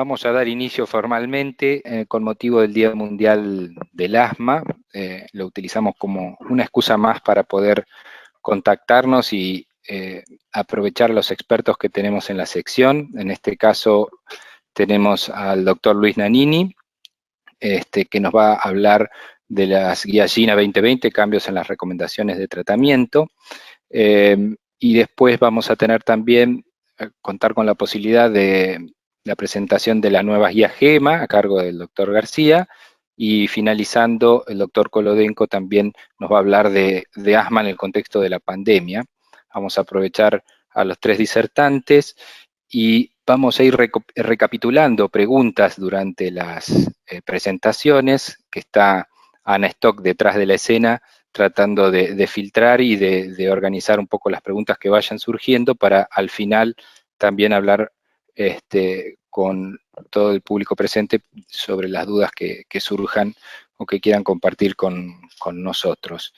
vamos a dar inicio formalmente con motivo del Día Mundial del Asma. Lo utilizamos como una excusa más para poder contactarnos y aprovechar a los expertos que tenemos en la sección. En este caso tenemos al doctor Luis Nannini, que nos va a hablar de las guías GINA 2020, cambios en las recomendaciones de tratamiento. Y después vamos a tener también, contar con la posibilidad de la presentación de las nuevas guías GEMA a cargo del doctor García, y finalizando el doctor Kolodenko también nos va a hablar de asma en el contexto de la pandemia. Vamos a aprovechar a los tres disertantes y vamos a ir recapitulando preguntas durante las presentaciones, que está Ana Stock detrás de la escena tratando de filtrar y de organizar un poco las preguntas que vayan surgiendo para al final también hablar con todo el público presente sobre las dudas que surjan o que quieran compartir con nosotros.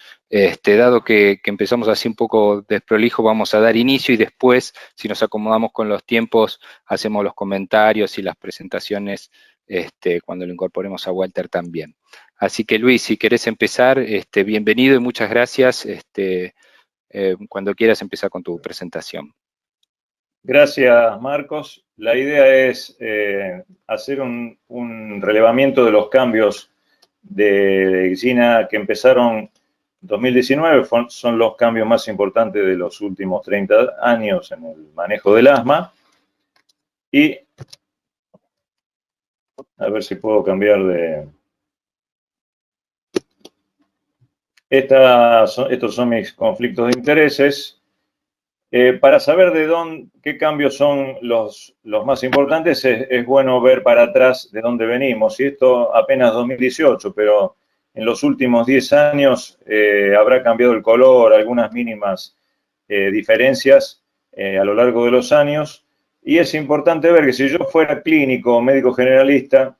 Dado que empezamos así un poco desprolijo, vamos a dar inicio y después, si nos acomodamos con los tiempos, hacemos los comentarios y las presentaciones cuando lo incorporemos a Walter también. Así que Luis, si querés empezar, bienvenido y muchas gracias. Cuando quieras empezar con tu presentación. Gracias, Marcos. La idea es hacer un relevamiento de los cambios de GINA que empezaron en 2019, son los cambios más importantes de los últimos 30 años en el manejo del asma. Y a ver si puedo cambiar de... Estos son mis conflictos de intereses. Para saber qué cambios son los más importantes, es bueno ver para atrás de dónde venimos. Y esto apenas 2018, pero en los últimos 10 años habrá cambiado el color, algunas mínimas diferencias a lo largo de los años. Y es importante ver que si yo fuera clínico o médico generalista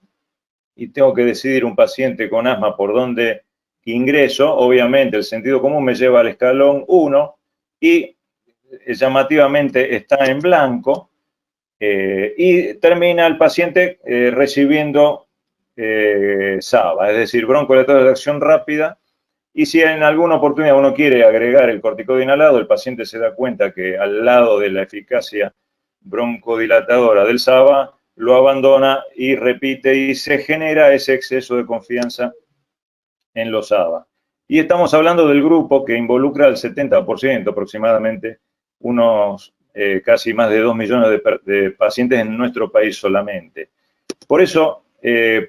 y tengo que decidir un paciente con asma por dónde ingreso, obviamente el sentido común me lleva al escalón 1 y llamativamente está en blanco, y termina el paciente recibiendo SABA, es decir, broncodilatadores de acción rápida. Y si en alguna oportunidad uno quiere agregar el corticoide inhalado, el paciente se da cuenta que al lado de la eficacia broncodilatadora del SABA, lo abandona y repite, y se genera ese exceso de confianza en los SABA. Y estamos hablando del grupo que involucra al 70% aproximadamente, unos casi más de 2 millones de pacientes en nuestro país solamente. Por eso,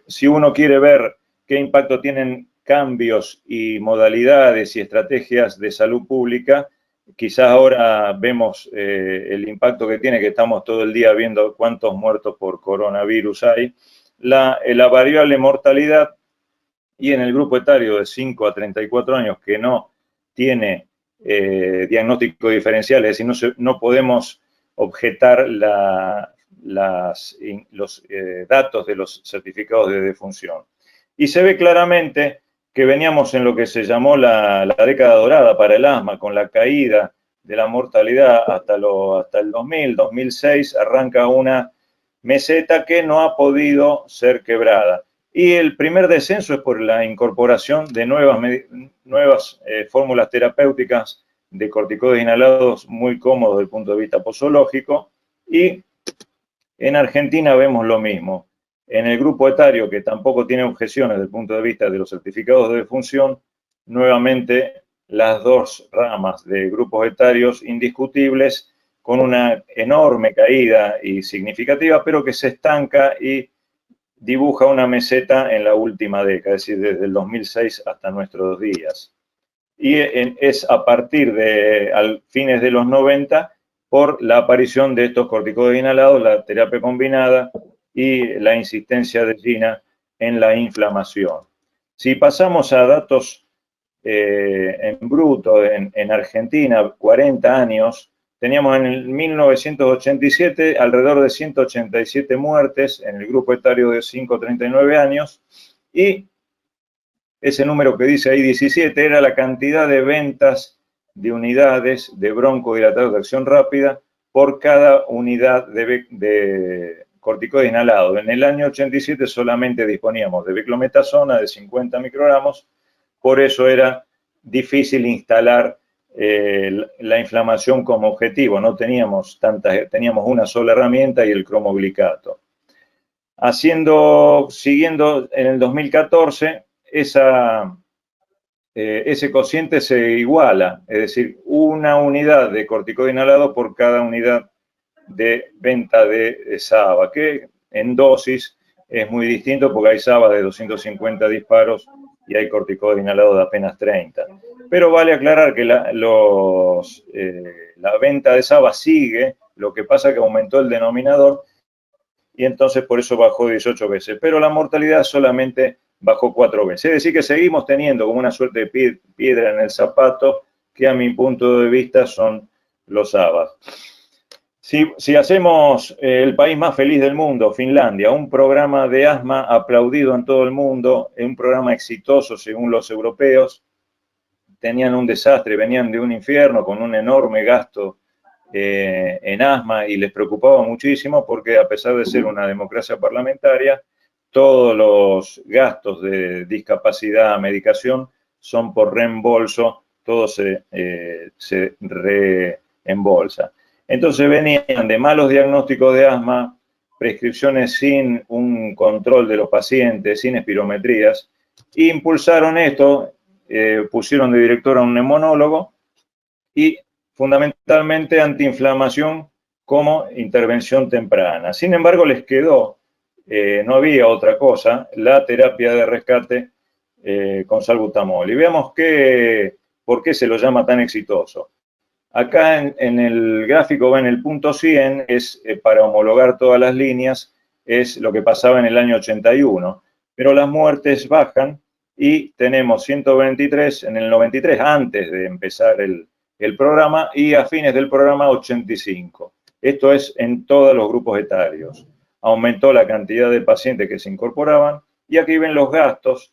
si uno quiere ver qué impacto tienen cambios y modalidades y estrategias de salud pública, quizás ahora vemos el impacto que tiene, que estamos todo el día viendo cuántos muertos por coronavirus hay, la variable mortalidad, y en el grupo etario de 5 a 34 años que no tiene diagnóstico diferencial, es decir, no podemos objetar los datos de los certificados de defunción. Y se ve claramente que veníamos en lo que se llamó la década dorada para el asma, con la caída de la mortalidad hasta el 2000, 2006, arranca una meseta que no ha podido ser quebrada. Y el primer descenso es por la incorporación de nuevas fórmulas terapéuticas de corticoides inhalados muy cómodos desde el punto de vista posológico. Y en Argentina vemos lo mismo. En el grupo etario, que tampoco tiene objeciones desde el punto de vista de los certificados de defunción, nuevamente las dos ramas de grupos etarios indiscutibles, con una enorme caída y significativa, pero que se estanca y dibuja una meseta en la última década, es decir, desde el 2006 hasta nuestros días. Y es a partir de fines de los 90 por la aparición de estos corticoides inhalados, la terapia combinada y la insistencia de GINA en la inflamación. Si pasamos a datos en bruto, en Argentina, 40 años, teníamos en el 1987 alrededor de 187 muertes en el grupo etario de 5 a 39 años, y ese número que dice ahí 17 era la cantidad de ventas de unidades de broncodilatadores de acción rápida por cada unidad de corticoide inhalado. En el año 87 solamente disponíamos de beclometasona de 50 microgramos, por eso era difícil instalar la inflamación como objetivo. No teníamos teníamos una sola herramienta y el cromoglicato. Siguiendo en el 2014, ese cociente se iguala, es decir, una unidad de corticoide inhalado por cada unidad de venta de SABA, que en dosis es muy distinto porque hay SABA de 250 disparos y hay corticoide inhalado de apenas 30. Pero vale aclarar que la venta de SABA sigue, lo que pasa es que aumentó el denominador y entonces por eso bajó 18 veces. Pero la mortalidad solamente bajó 4 veces. Es decir, que seguimos teniendo como una suerte de piedra en el zapato, que a mi punto de vista son los ABAs. Si hacemos el país más feliz del mundo, Finlandia, un programa de asma aplaudido en todo el mundo, un programa exitoso según los europeos, tenían un desastre, venían de un infierno con un enorme gasto en asma y les preocupaba muchísimo porque a pesar de ser una democracia parlamentaria, todos los gastos de discapacidad, medicación, son por reembolso, todo se reembolsa. Entonces venían de malos diagnósticos de asma, prescripciones sin un control de los pacientes, sin espirometrías, e impulsaron esto, pusieron de director a un neumonólogo y fundamentalmente antiinflamación como intervención temprana. Sin embargo, les quedó, no había otra cosa, la terapia de rescate con salbutamol. Y veamos por qué se lo llama tan exitoso. Acá en el gráfico ven el punto 100, es para homologar todas las líneas, es lo que pasaba en el año 81, pero las muertes bajan y tenemos 123 en el 93, antes de empezar el programa, y a fines del programa 85. Esto es en todos los grupos etarios. Aumentó la cantidad de pacientes que se incorporaban y aquí ven los gastos.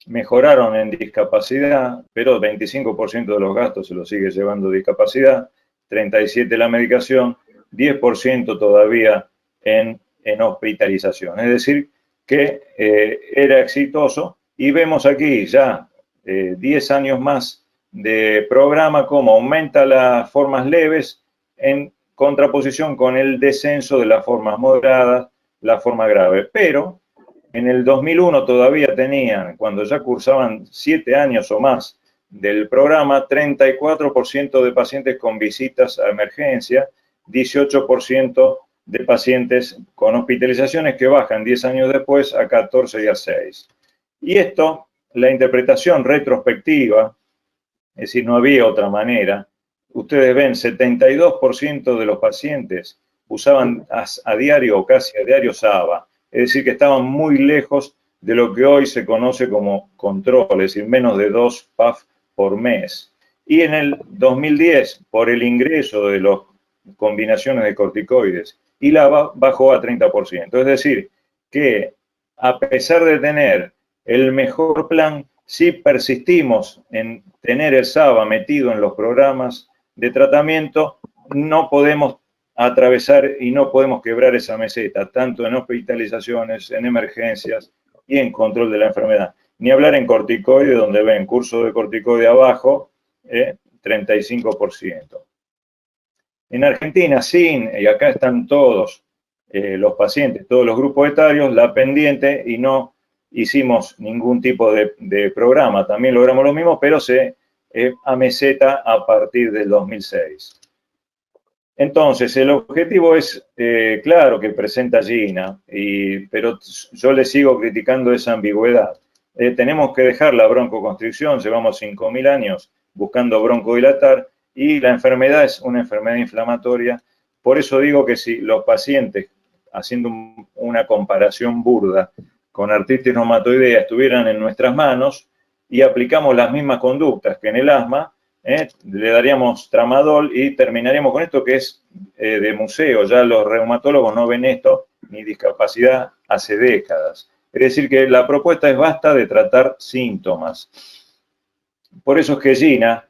Mejoraron en discapacidad, pero 25% de los gastos se los sigue llevando discapacidad, 37% la medicación, 10% todavía en hospitalización. Es decir, que era exitoso y vemos aquí ya 10 años más de programa, cómo aumenta las formas leves en contraposición con el descenso de las formas moderadas, la forma grave. Pero en el 2001 todavía tenían, cuando ya cursaban 7 años o más del programa, 34% de pacientes con visitas a emergencia, 18% de pacientes con hospitalizaciones que bajan 10 años después a 14 y a 6. Y esto, la interpretación retrospectiva, es decir, no había otra manera. Ustedes ven, 72% de los pacientes usaban a diario o casi a diario SABA. Es decir, que estaban muy lejos de lo que hoy se conoce como control, es decir, menos de 2 PAF por mes. Y en el 2010, por el ingreso de las combinaciones de corticoides, y la bajó a 30%. Es decir, que a pesar de tener el mejor plan, si persistimos en tener el SABA metido en los programas de tratamiento, no podemos atravesar y no podemos quebrar esa meseta, tanto en hospitalizaciones, en emergencias y en control de la enfermedad. Ni hablar en corticoide, donde ven curso de corticoide abajo, 35%. En Argentina, y acá están todos los pacientes, todos los grupos etarios, la pendiente, y no hicimos ningún tipo de programa. También logramos lo mismo, pero se ameseta a partir del 2006. Entonces, el objetivo es, claro, que presenta Gina, pero yo le sigo criticando esa ambigüedad. Tenemos que dejar la broncoconstricción, llevamos 5.000 años buscando broncodilatar, y la enfermedad es una enfermedad inflamatoria. Por eso digo que si los pacientes, haciendo una comparación burda con artritis reumatoidea, estuvieran en nuestras manos y aplicamos las mismas conductas que en el asma, le daríamos tramadol y terminaríamos con esto que es de museo. Ya los reumatólogos no ven esto ni discapacidad hace décadas. Es decir, que la propuesta es basta de tratar síntomas. Por eso es que Gina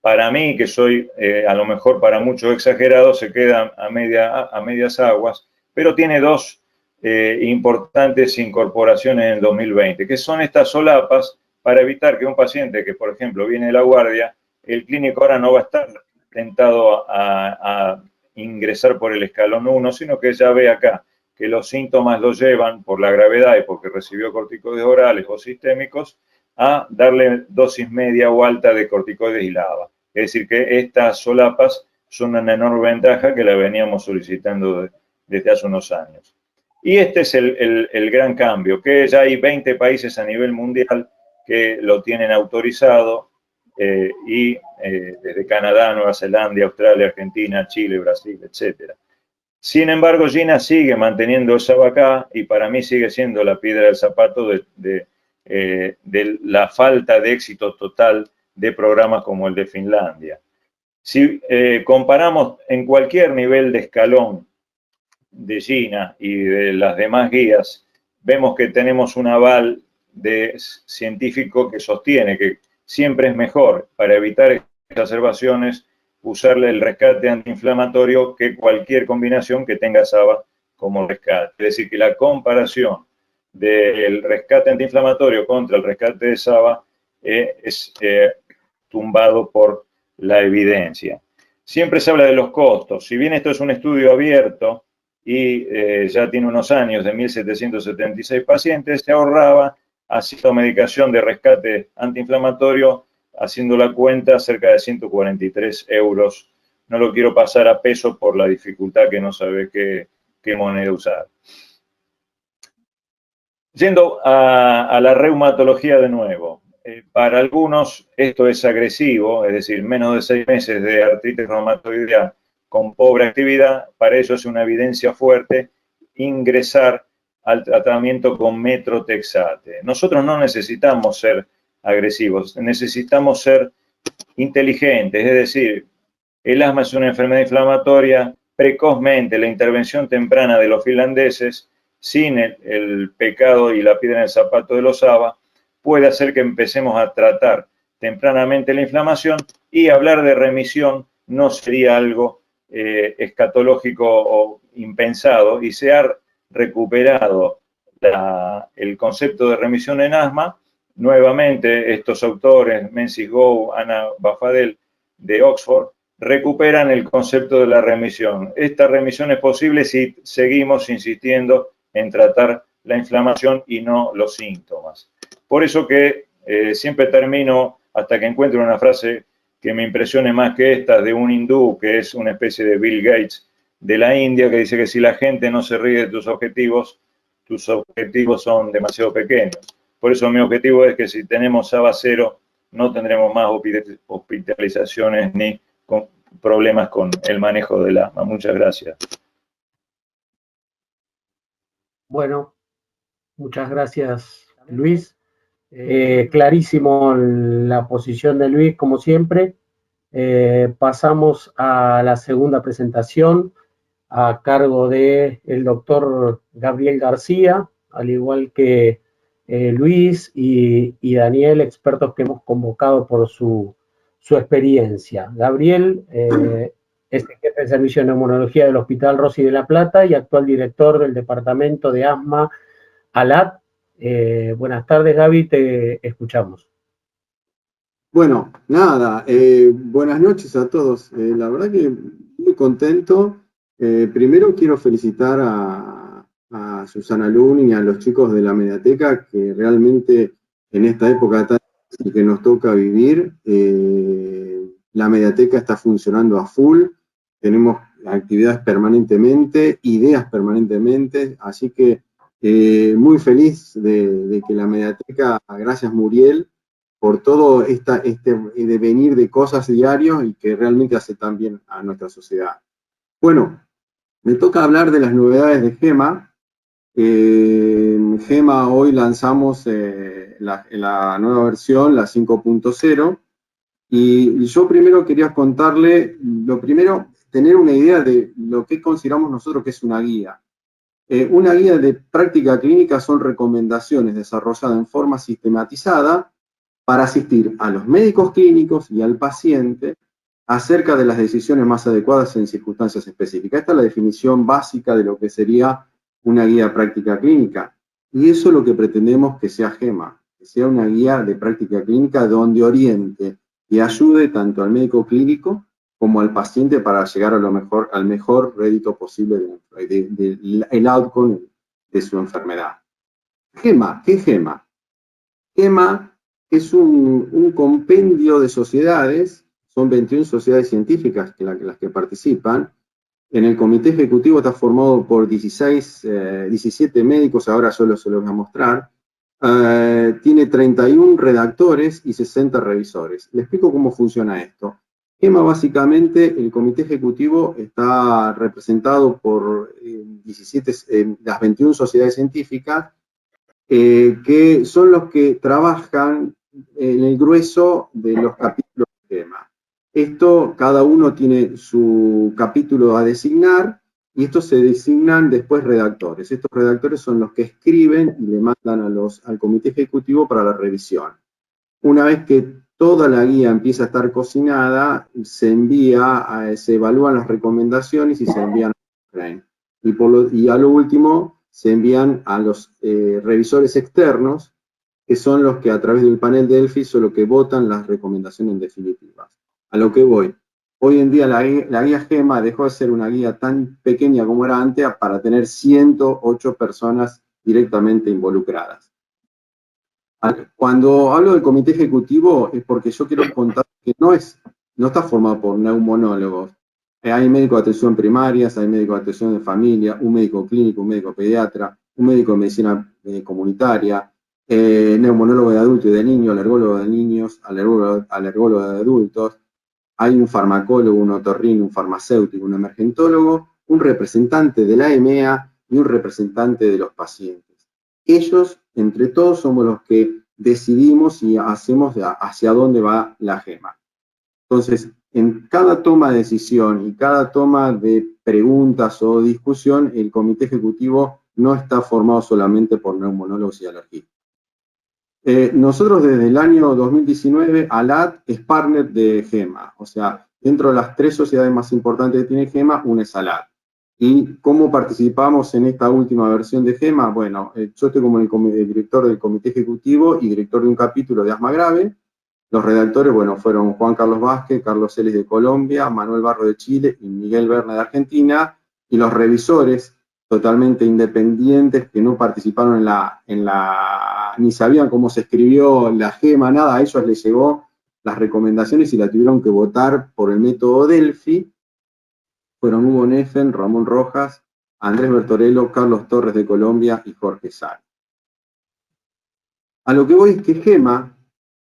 para mí, que soy a lo mejor para muchos exagerado, se queda a medias aguas, pero tiene dos importantes incorporaciones en el 2020, que son estas solapas para evitar que un paciente que, por ejemplo, viene de la guardia, el clínico ahora no va a estar tentado a ingresar por el escalón 1, sino que ya ve acá que los síntomas lo llevan por la gravedad y porque recibió corticoides orales o sistémicos a darle dosis media o alta de corticoides y LABA. Es decir, que estas solapas son una enorme ventaja que la veníamos solicitando desde hace unos años. Y este es el gran cambio, que ya hay 20 países a nivel mundial que lo tienen autorizado, y desde Canadá, Nueva Zelanda, Australia, Argentina, Chile, Brasil, etc. Sin embargo, Gina sigue manteniendo esa vaca y para mí sigue siendo la piedra del zapato de la falta de éxito total de programas como el de Finlandia. Si comparamos en cualquier nivel de escalón de Gina y de las demás guías, vemos que tenemos un aval de científico que sostiene que siempre es mejor para evitar exacerbaciones usarle el rescate antiinflamatorio que cualquier combinación que tenga SABA como rescate. Es decir, que la comparación del rescate antiinflamatorio contra el rescate de SABA es tumbado por la evidencia. Siempre se habla de los costos. Si bien esto es un estudio abierto y ya tiene unos años, de 1.776 pacientes, se ahorraba haciendo medicación de rescate antiinflamatorio, haciendo la cuenta, cerca de 143 euros. No lo quiero pasar a peso por la dificultad que no sabe qué moneda usar. Yendo a la reumatología de nuevo. Para algunos esto es agresivo, es decir, menos de 6 meses de artritis reumatoidea con pobre actividad, para eso es una evidencia fuerte ingresar al tratamiento con metrotexate. Nosotros no necesitamos ser agresivos, necesitamos ser inteligentes, es decir, el asma es una enfermedad inflamatoria, precozmente la intervención temprana de los finlandeses, sin el pecado y la piedra en el zapato de los ABA, puede hacer que empecemos a tratar tempranamente la inflamación y hablar de remisión no sería algo escatológico o impensado y se ha recuperado el concepto de remisión en asma. Nuevamente, estos autores, Menzies Gow, Anna Bafadel, de Oxford, recuperan el concepto de la remisión. Esta remisión es posible si seguimos insistiendo en tratar la inflamación y no los síntomas. Por eso que siempre termino, hasta que encuentro una frase que me impresione más que esta, de un hindú que es una especie de Bill Gates de la India, que dice que si la gente no se ríe de tus objetivos son demasiado pequeños. Por eso mi objetivo es que si tenemos SABA 0, no tendremos más hospitalizaciones ni problemas con el manejo del asma. Muchas gracias. Bueno, muchas gracias, Luis. Clarísimo la posición de Luis, como siempre. Pasamos a la segunda presentación a cargo del doctor Gabriel García, al igual que Luis y Daniel, expertos que hemos convocado por su experiencia. Gabriel es jefe de servicio de neumonología del Hospital Rossi de La Plata y actual director del Departamento de Asma ALAT. Buenas tardes, Gaby, te escuchamos. Bueno, nada, buenas noches a todos. La verdad que muy contento. Primero quiero felicitar a Susana Luna y a los chicos de la Mediateca, que realmente en esta época tan difícil que nos toca vivir, la Mediateca está funcionando a full, tenemos actividades permanentemente, ideas permanentemente, así que muy feliz de que la Mediateca, gracias Muriel, por todo este devenir de cosas diarios y que realmente hace tan bien a nuestra sociedad. Bueno, me toca hablar de las novedades de GEMA. GEMA hoy lanzamos la nueva versión, la 5.0, y yo primero quería contarle, lo primero, tener una idea de lo que consideramos nosotros que es una guía. Una guía de práctica clínica son recomendaciones desarrolladas en forma sistematizada para asistir a los médicos clínicos y al paciente acerca de las decisiones más adecuadas en circunstancias específicas. Esta es la definición básica de lo que sería una guía de práctica clínica. Y eso es lo que pretendemos que sea GEMA, que sea una guía de práctica clínica donde oriente y ayude tanto al médico clínico como al paciente para llegar a al mejor rédito posible del outcome de su enfermedad. GEMA, ¿qué es GEMA? GEMA es un compendio de sociedades, son 21 sociedades científicas las que participan. En el comité ejecutivo está formado por 17 médicos, ahora solo se los voy a mostrar. Tiene 31 redactores y 60 revisores. Les explico cómo funciona esto. GEMA, básicamente, el comité ejecutivo está representado por las 21 sociedades científicas, que son los que trabajan en el grueso de los capítulos de GEMA. Esto, cada uno tiene su capítulo a designar, y estos se designan después redactores. Estos redactores son los que escriben y le mandan al comité ejecutivo para la revisión. Una vez que toda la guía empieza a estar cocinada, se evalúan las recomendaciones y se envían a Cochrane. Y a lo último, se envían a los revisores externos, que son los que a través del panel de Delphi son los que votan las recomendaciones definitivas. A lo que voy. Hoy en día la guía GEMA dejó de ser una guía tan pequeña como era antes para tener 108 personas directamente involucradas. Cuando hablo del comité ejecutivo es porque yo quiero contar que no está formado por neumonólogos. Hay médicos de atención primarias, hay médicos de atención de familia, un médico clínico, un médico pediatra, un médico de medicina comunitaria, neumonólogo de adultos y de niños, alergólogo de niños, alergólogo de adultos. Hay un farmacólogo, un otorrino, un farmacéutico, un emergentólogo, un representante de la EMEA y un representante de los pacientes. Ellos, entre todos, somos los que decidimos y hacemos hacia dónde va la GEMA. Entonces, en cada toma de decisión y cada toma de preguntas o discusión, el comité ejecutivo no está formado solamente por neumonólogos y alergistas. Nosotros desde el año 2019, ALAD es partner de GEMA, o sea, dentro de las 3 sociedades más importantes que tiene GEMA, una es ALAD. ¿Y cómo participamos en esta última versión de GEMA? Bueno, yo estoy como el director del comité ejecutivo y director de un capítulo de asma grave. Los redactores, bueno, fueron Juan Carlos Vázquez, Carlos Celis de Colombia, Manuel Barro de Chile y Miguel Verne de Argentina, y los revisores totalmente independientes que no participaron ni sabían cómo se escribió la GEMA, nada, a ellos les llegó las recomendaciones y la tuvieron que votar por el método Delphi. Fueron Hugo Neffen, Ramón Rojas, Andrés Bertorello, Carlos Torres de Colombia y Jorge Sá. A lo que voy es que GEMA,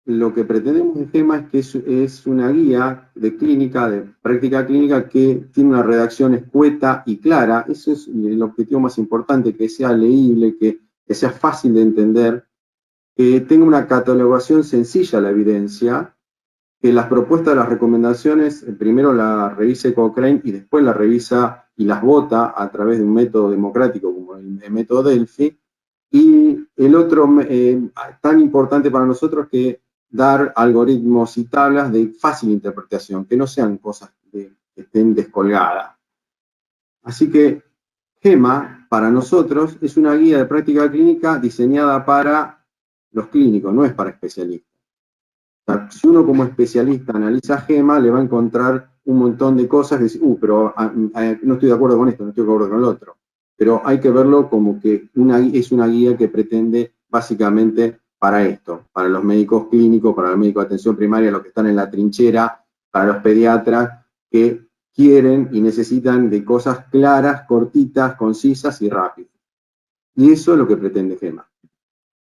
lo que pretendemos de GEMA es que es una guía de clínica, de práctica clínica, que tiene una redacción escueta y clara. Eso es el objetivo más importante, que sea leíble, que sea fácil de entender, que tenga una catalogación sencilla de la evidencia, que las propuestas de las recomendaciones primero la revise Cochrane y después la revisa y las vota a través de un método democrático como el método Delphi. Y el otro tan importante para nosotros que dar algoritmos y tablas de fácil interpretación, que no sean cosas que estén descolgadas. Así que GEMA, para nosotros, es una guía de práctica clínica diseñada para los clínicos, no es para especialistas. O sea, si uno como especialista analiza GEMA, le va a encontrar un montón de cosas que dice, pero no estoy de acuerdo con esto, no estoy de acuerdo con el otro. Pero hay que verlo como que es una guía que pretende básicamente para esto, para los médicos clínicos, para los médicos de atención primaria, los que están en la trinchera, para los pediatras que quieren y necesitan de cosas claras, cortitas, concisas y rápidas. Y eso es lo que pretende GEMA.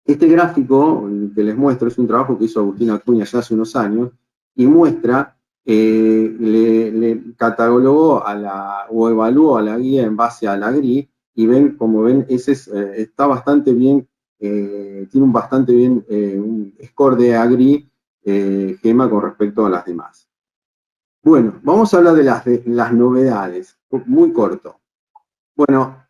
Este gráfico que les muestro es un trabajo que hizo Agustín Acuña ya hace unos años y muestra, le catalogó o evaluó a la guía en base a la GRI y ven, como ven, está bastante bien, tiene un bastante bien un score de AGRI GEMA con respecto a las demás. Bueno, vamos a hablar de las novedades, muy corto. Bueno,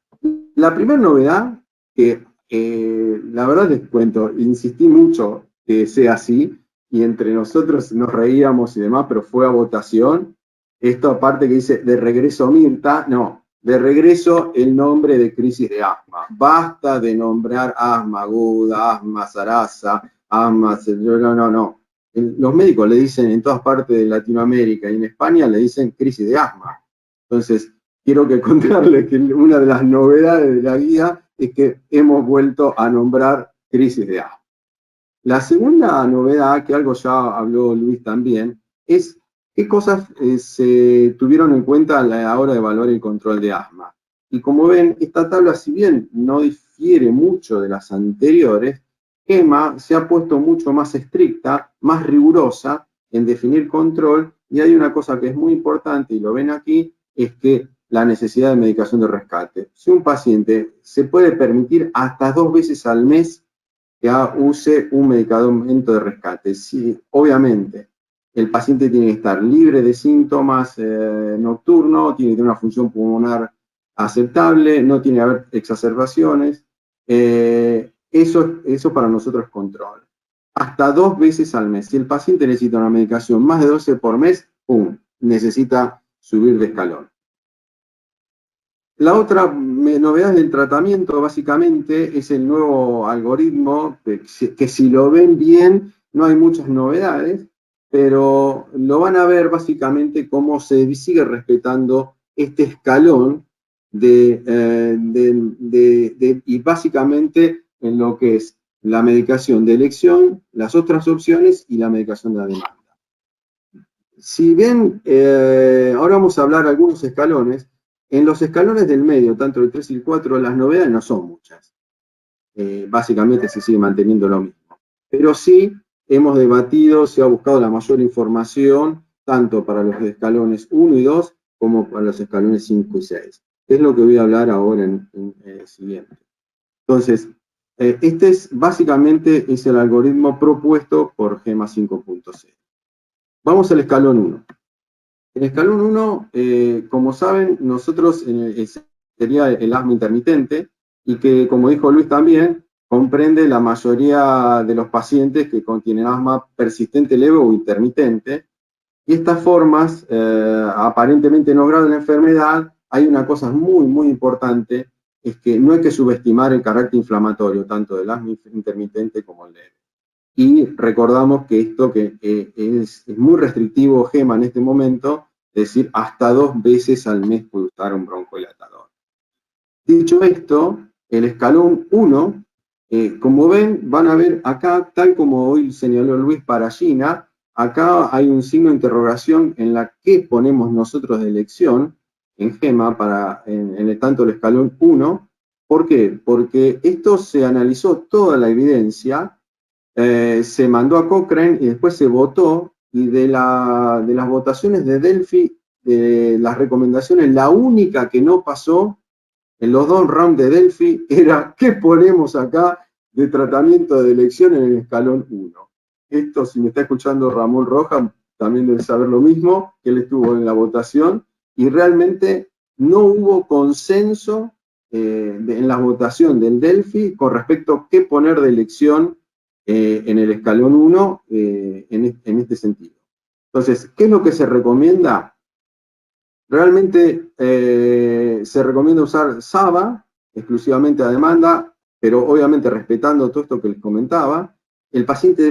la primera novedad que la verdad les cuento, insistí mucho que sea así, y entre nosotros nos reíamos y demás, pero fue a votación. Esta parte que dice, de regreso Mirta, no, de regreso el nombre de crisis de asma. Basta de nombrar asma aguda, asma zaraza, asma... No. Los médicos le dicen en todas partes de Latinoamérica y en España le dicen crisis de asma. Entonces, quiero que contarles que una de las novedades de la guía es que hemos vuelto a nombrar crisis de asma. La segunda novedad, que algo ya habló Luis también, es qué cosas se tuvieron en cuenta a la hora de evaluar el control de asma. Y como ven, esta tabla, si bien no difiere mucho de las anteriores, GEMA se ha puesto mucho más estricta, más rigurosa en definir control, y hay una cosa que es muy importante, y lo ven aquí, es que la necesidad de medicación de rescate. Si un paciente se puede permitir hasta 2 veces al mes que use un medicamento de rescate. Sí, obviamente, el paciente tiene que estar libre de síntomas nocturnos, tiene que tener una función pulmonar aceptable, no tiene que haber exacerbaciones. Eso para nosotros es control. Hasta 2 veces al mes. Si el paciente necesita una medicación más de 12 por mes, ¡pum!, necesita subir de escalón. La otra novedad del tratamiento, básicamente, es el nuevo algoritmo, que si lo ven bien, no hay muchas novedades, pero lo van a ver básicamente cómo se sigue respetando este escalón y básicamente en lo que es la medicación de elección, las otras opciones y la medicación de la demanda. Si ven, ahora vamos a hablar de algunos escalones. En los escalones del medio, tanto el 3 y el 4, las novedades no son muchas. Básicamente se sigue manteniendo lo mismo. Pero sí hemos debatido, se ha buscado la mayor información, tanto para los escalones 1 y 2, como para los escalones 5 y 6. Es lo que voy a hablar ahora en el siguiente. Entonces, este básicamente es el algoritmo propuesto por GEMA 5.0. Vamos al escalón 1. En escalón 1, como saben, nosotros sería el asma intermitente, y que, como dijo Luis también, comprende la mayoría de los pacientes que contienen asma persistente, leve o intermitente. Y estas formas, aparentemente no graves de la enfermedad, hay una cosa muy, muy importante, es que no hay que subestimar el carácter inflamatorio, tanto del asma intermitente como el leve. Y recordamos que esto es muy restrictivo GEMA en este momento, es decir, hasta 2 veces al mes puede usar un broncodilatador. Dicho esto, el escalón 1, como ven, van a ver acá, tal como hoy señaló Luis para Gina, acá hay un signo de interrogación en la que ponemos nosotros de elección en GEMA tanto el escalón 1. ¿Por qué? Porque esto se analizó toda la evidencia, se mandó a Cochrane y después se votó, y de las votaciones de Delphi, de las recomendaciones, la única que no pasó en los 2 rounds de Delphi era ¿qué ponemos acá de tratamiento de elección en el escalón 1? Esto, si me está escuchando Ramón Roja, también debe saber lo mismo, que él estuvo en la votación, y realmente no hubo consenso en la votación del Delphi con respecto a qué poner de elección en el escalón 1 en este sentido. Entonces, ¿qué es lo que se recomienda? Realmente se recomienda usar SABA exclusivamente a demanda, pero obviamente respetando todo esto que les comentaba. El paciente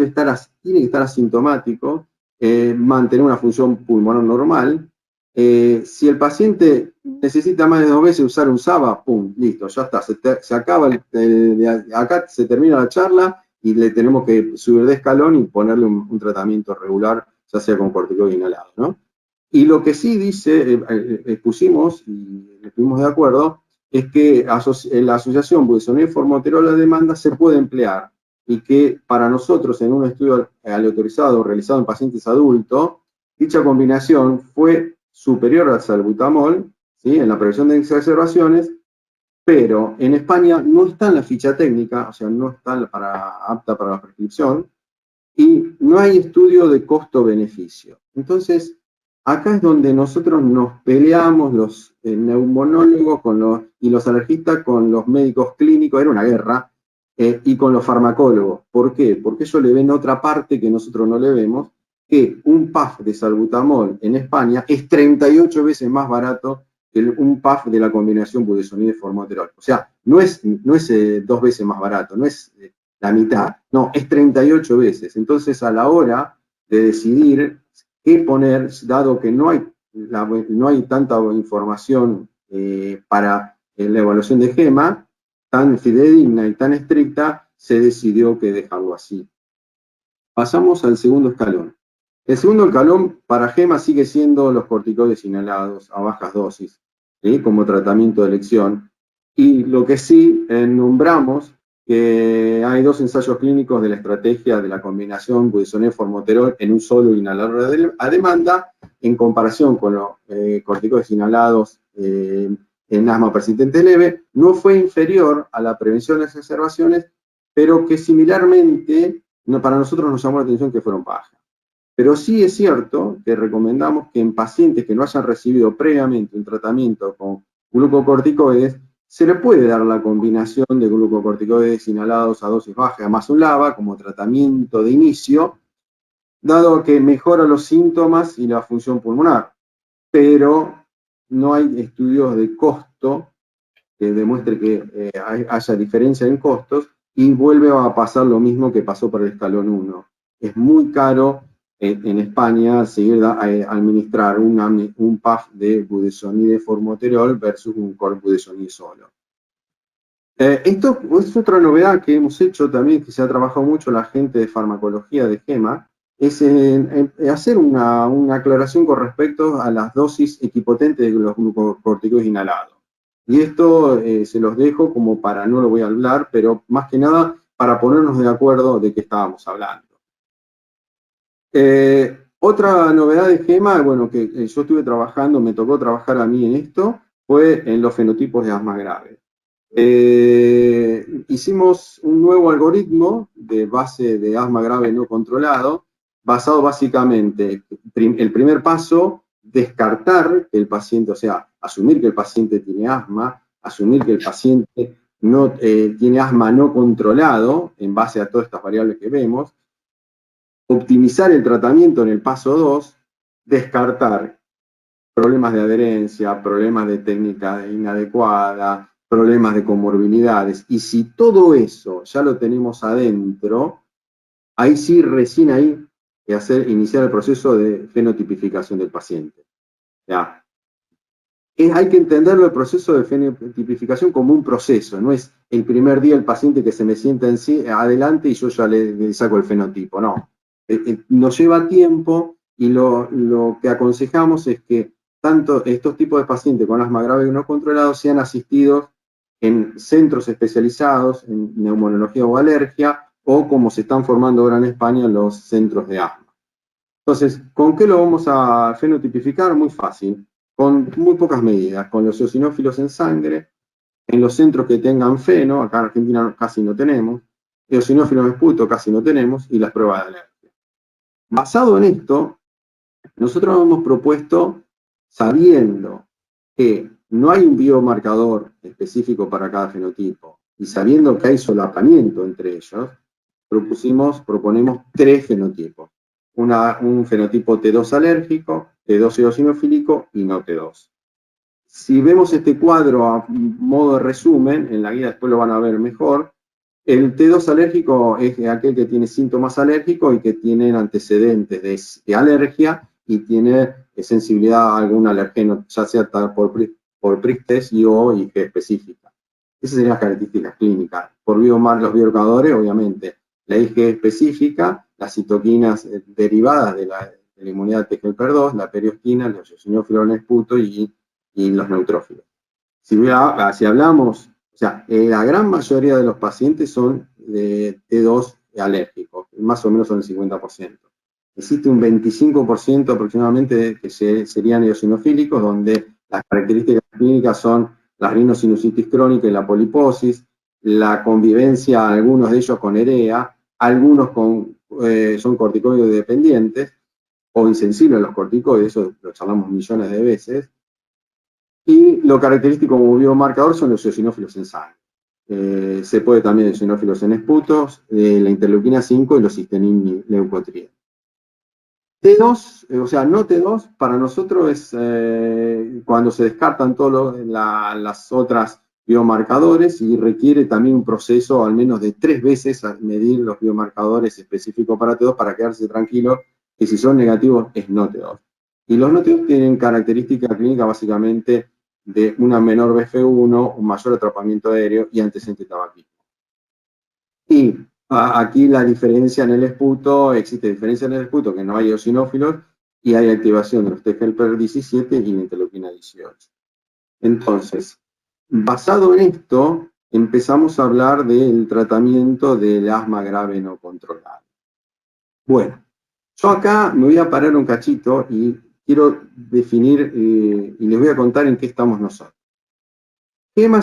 tiene que estar asintomático, mantener una función pulmonar normal. Si el paciente necesita más de 2 veces usar un SABA, ¡pum!, listo, ya está, se acaba, acá se termina la charla y le tenemos que subir de escalón y ponerle un tratamiento regular, ya sea con corticoide inhalado, ¿no? Y lo que sí pusimos, y estuvimos de acuerdo, es que la asociación budesonide formoterol a demanda se puede emplear, y que para nosotros, en un estudio aleatorizado realizado en pacientes adultos, dicha combinación fue superior al salbutamol, ¿sí?, en la prevención de exacerbaciones, pero en España no está en la ficha técnica, o sea, no está apta para la prescripción, y no hay estudio de costo-beneficio. Entonces, acá es donde nosotros nos peleamos, los neumonólogos y los alergistas con los médicos clínicos, era una guerra, y con los farmacólogos. ¿Por qué? Porque ellos le ven otra parte que nosotros no le vemos, que un PAF de salbutamol en España es 38 veces más barato que un PAF de la combinación budesonide-formoterol. O sea, no es 2 veces más barato, no es la mitad, no, es 38 veces. Entonces, a la hora de decidir qué poner, dado que no hay tanta información para la evaluación de GEMA, tan fidedigna y tan estricta, se decidió que dejarlo así. Pasamos al segundo escalón. El segundo escalón para GEMA sigue siendo los corticoides inhalados a bajas dosis, ¿sí? Como tratamiento de elección. Y lo que sí nombramos, que hay 2 ensayos clínicos de la estrategia de la combinación budesonide-formoterol en un solo inhalador a demanda, en comparación con los corticoides inhalados en asma persistente leve, no fue inferior a la prevención de las exacerbaciones, pero que similarmente para nosotros nos llamó la atención que fueron bajas. Pero sí es cierto que recomendamos que en pacientes que no hayan recibido previamente un tratamiento con glucocorticoides, se le puede dar la combinación de glucocorticoides inhalados a dosis baja más un LABA como tratamiento de inicio, dado que mejora los síntomas y la función pulmonar. Pero no hay estudios de costo que demuestre que haya diferencia en costos, y vuelve a pasar lo mismo que pasó para el escalón 1. Es muy caro en España seguir administrar un PAF de budesonide-formoterol versus un budesonide solo. Esto es otra novedad que hemos hecho también, que se ha trabajado mucho la gente de farmacología de GEMA, es hacer una aclaración con respecto a las dosis equipotentes de los glucocorticoides inhalados. Y esto se los dejo como para, no lo voy a hablar, pero más que nada para ponernos de acuerdo de qué estábamos hablando. Otra novedad de GEMA, bueno, que yo estuve trabajando, me tocó trabajar a mí en esto, fue en los fenotipos de asma grave. Hicimos un nuevo algoritmo de base de asma grave no controlado, basado básicamente, el primer paso, descartar que el paciente, o sea, asumir que el paciente tiene asma, asumir que el paciente no, tiene asma no controlado, en base a todas estas variables que vemos, optimizar el tratamiento en el paso 2, descartar problemas de adherencia, problemas de técnica inadecuada, problemas de comorbilidades, y si todo eso ya lo tenemos adentro, ahí sí, recién ahí, iniciar el proceso de fenotipificación del paciente. ¿Ya? Hay que entenderlo, el proceso de fenotipificación, como un proceso, no es el primer día el paciente que se me sienta adelante y yo ya le saco el fenotipo, no. Nos lleva tiempo, y lo que aconsejamos es que tanto estos tipos de pacientes con asma grave y no controlado sean asistidos en centros especializados en neumonología o alergia, o como se están formando ahora en España, los centros de asma. Entonces, ¿con qué lo vamos a fenotipificar? Muy fácil, con muy pocas medidas, con los eosinófilos en sangre, en los centros que tengan feno, acá en Argentina casi no tenemos, eosinófilos en esputo casi no tenemos, y las pruebas de alergia. Basado en esto, nosotros hemos propuesto, sabiendo que no hay un biomarcador específico para cada fenotipo, y sabiendo que hay solapamiento entre ellos, proponemos 3 fenotipos. Un fenotipo T2 alérgico, T2 eosinofílico y no T2. Si vemos este cuadro a modo de resumen, en la guía después lo van a ver mejor, el T2 alérgico es aquel que tiene síntomas alérgicos y que tienen antecedentes de alergia y tiene sensibilidad a algún alergeno, ya sea por PRIX-test y o IG específica. Esas serían las características clínicas. Por los biomarcadores, obviamente, la IG específica, las citoquinas derivadas de la inmunidad TGLPR2, la periostina, los eosinófilos en esputo y los neutrófilos. Si hablamos, o sea, la gran mayoría de los pacientes son de T2 alérgicos, más o menos son el 50%. Existe un 25% aproximadamente que serían eosinofílicos, donde las características clínicas son la rinosinusitis crónica y la poliposis, la convivencia, algunos de ellos con EREA, algunos son corticoides dependientes o insensibles a los corticoides, eso lo charlamos millones de veces, y lo característico como biomarcador son los eosinófilos en sangre. Se puede también eosinófilos en esputos, la interleuquina 5 y los cisteína leucotrieno. T2, o sea, no T2, para nosotros es cuando se descartan todas las otras biomarcadores y requiere también un proceso al menos de 3 veces a medir los biomarcadores específicos para T2 para quedarse tranquilo que si son negativos es no T2. Y los no T2 tienen características clínicas básicamente de una menor BF1, un mayor atrapamiento aéreo y antecedente tabaquismo. Y aquí la diferencia en el esputo, existe diferencia en el esputo que no hay eosinófilos y hay activación de los T-helper 17 y la interleuquina 18. Entonces, basado en esto, empezamos a hablar del tratamiento del asma grave no controlado. Bueno, yo acá me voy a parar un cachito y quiero definir y les voy a contar en qué estamos nosotros. GEMA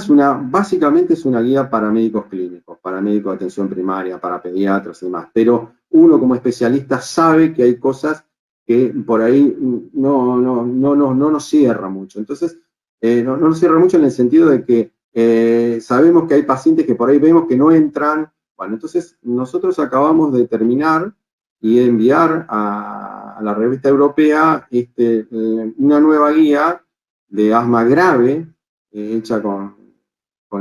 básicamente es una guía para médicos clínicos, para médicos de atención primaria, para pediatras y demás, pero uno como especialista sabe que hay cosas que por ahí no nos cierra mucho. Entonces, no nos cierra mucho en el sentido de que sabemos que hay pacientes que por ahí vemos que no entran. Bueno, entonces nosotros acabamos de terminar y enviar a la revista europea una nueva guía de asma grave, hecha con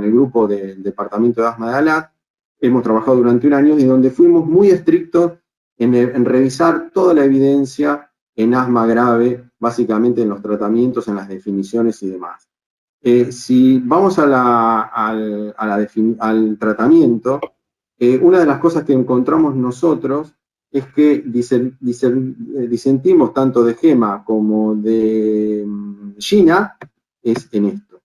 el grupo del Departamento de Asma de ALAT. Hemos trabajado durante un año y donde fuimos muy estrictos en revisar toda la evidencia en asma grave, básicamente en los tratamientos, en las definiciones y demás. Si vamos al tratamiento, una de las cosas que encontramos nosotros es que disentimos tanto de GEMA como de GINA es en esto.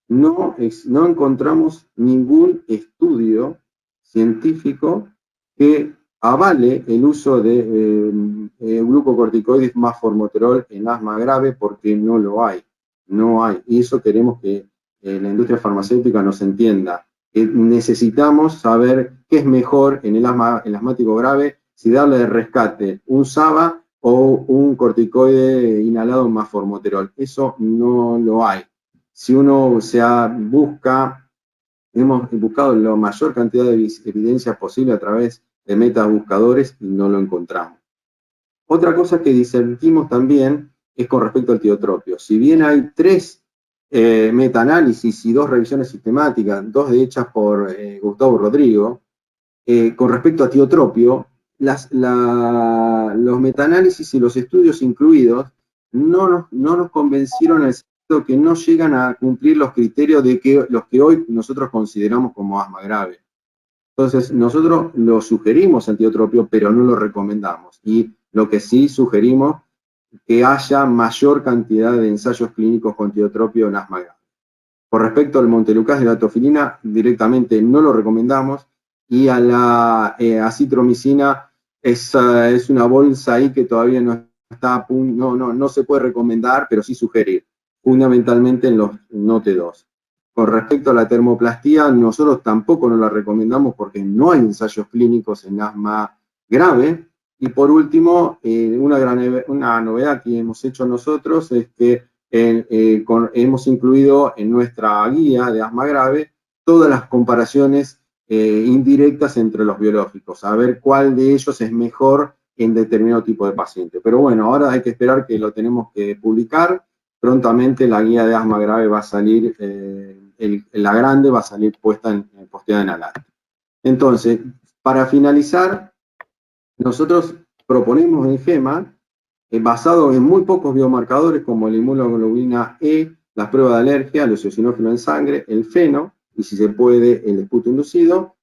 No encontramos ningún estudio científico que avale el uso de glucocorticoides más formoterol en asma grave porque no lo hay. No hay. Y eso queremos que la industria farmacéutica nos entienda. Necesitamos saber qué es mejor en el asmático grave, si darle de rescate un SABA o un corticoide inhalado más formoterol. Eso no lo hay. Si uno hemos buscado la mayor cantidad de evidencia posible a través de metabuscadores y no lo encontramos. Otra cosa que disentimos también es con respecto al tiotropio. Si bien hay 3 metaanálisis y 2 revisiones sistemáticas, 2 hechas por Gustavo Rodrigo, con respecto a tiotropio, los metaanálisis y los estudios incluidos no nos convencieron al sentido que no llegan a cumplir los criterios de los que hoy nosotros consideramos como asma grave. Entonces, nosotros lo sugerimos al tiotropio, pero no lo recomendamos. Y lo que sí sugerimos que haya mayor cantidad de ensayos clínicos con tiotropio en asma grave. Con respecto al montelukast de la tofilina, directamente no lo recomendamos, y a la acitromicina es una bolsa ahí que todavía no se puede recomendar, pero sí sugerir, fundamentalmente en los no T2. Con respecto a la termoplastía, nosotros tampoco nos la recomendamos porque no hay ensayos clínicos en asma grave. Y por último, una novedad que hemos hecho nosotros es que hemos incluido en nuestra guía de asma grave todas las comparaciones indirectas entre los biológicos, a ver cuál de ellos es mejor en determinado tipo de paciente. Pero bueno, ahora hay que esperar que lo tenemos que publicar. Prontamente la guía de asma grave va a salir, la grande va a salir posteada en ALAT. Entonces, para finalizar, nosotros proponemos en GEMA, basado en muy pocos biomarcadores como la inmunoglobulina E, las pruebas de alergia, los eosinófilos en sangre, el feno, y si se puede, el esputo inducido,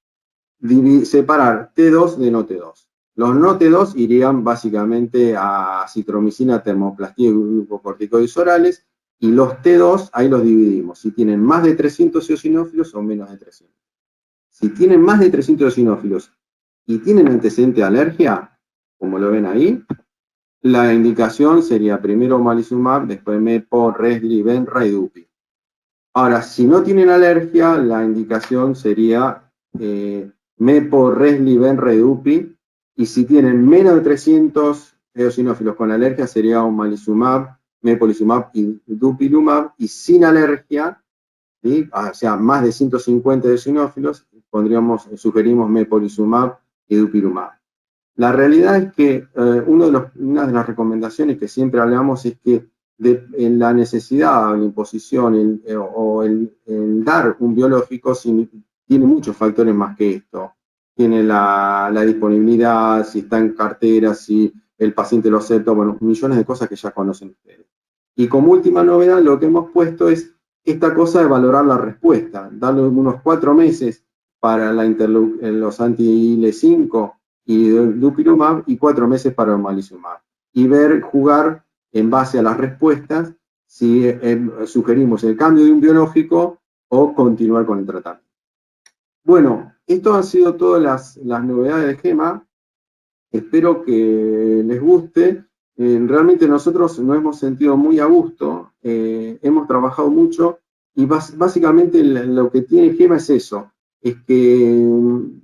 separar T2 de no T2. Los no T2 irían básicamente a citromicina, termoplastía y glucocorticoides orales, y los T2, ahí los dividimos, si tienen más de 300 eosinófilos o menos de 300. Si tienen más de 300 eosinófilos y tienen antecedente de alergia, como lo ven ahí, la indicación sería primero omalizumab, después mepo, resli, benra y dupi. Ahora, si no tienen alergia, la indicación sería mepo, resli, benra y dupi, y si tienen menos de 300 eosinófilos con alergia, sería omalizumab, mepolizumab y dupilumab, y sin alergia, ¿sí? O sea, más de 150 eosinófilos, sugerimos mepolizumab y dupilumab. La realidad es que una de las recomendaciones que siempre hablamos es que en la necesidad, la imposición o el dar un biológico tiene muchos factores más que esto. Tiene la disponibilidad, si está en cartera, si el paciente lo acepta, bueno, millones de cosas que ya conocen ustedes. Y como última novedad, lo que hemos puesto es esta cosa de valorar la respuesta, darle unos 4 meses para los anti-IL-5 y dupilumab y 4 meses para omalizumab. Y jugar en base a las respuestas si sugerimos el cambio de un biológico o continuar con el tratamiento. Bueno, esto han sido todas las novedades de GEMA. Espero que les guste. Realmente nosotros nos hemos sentido muy a gusto, hemos trabajado mucho y básicamente lo que tiene GEMA es eso, es que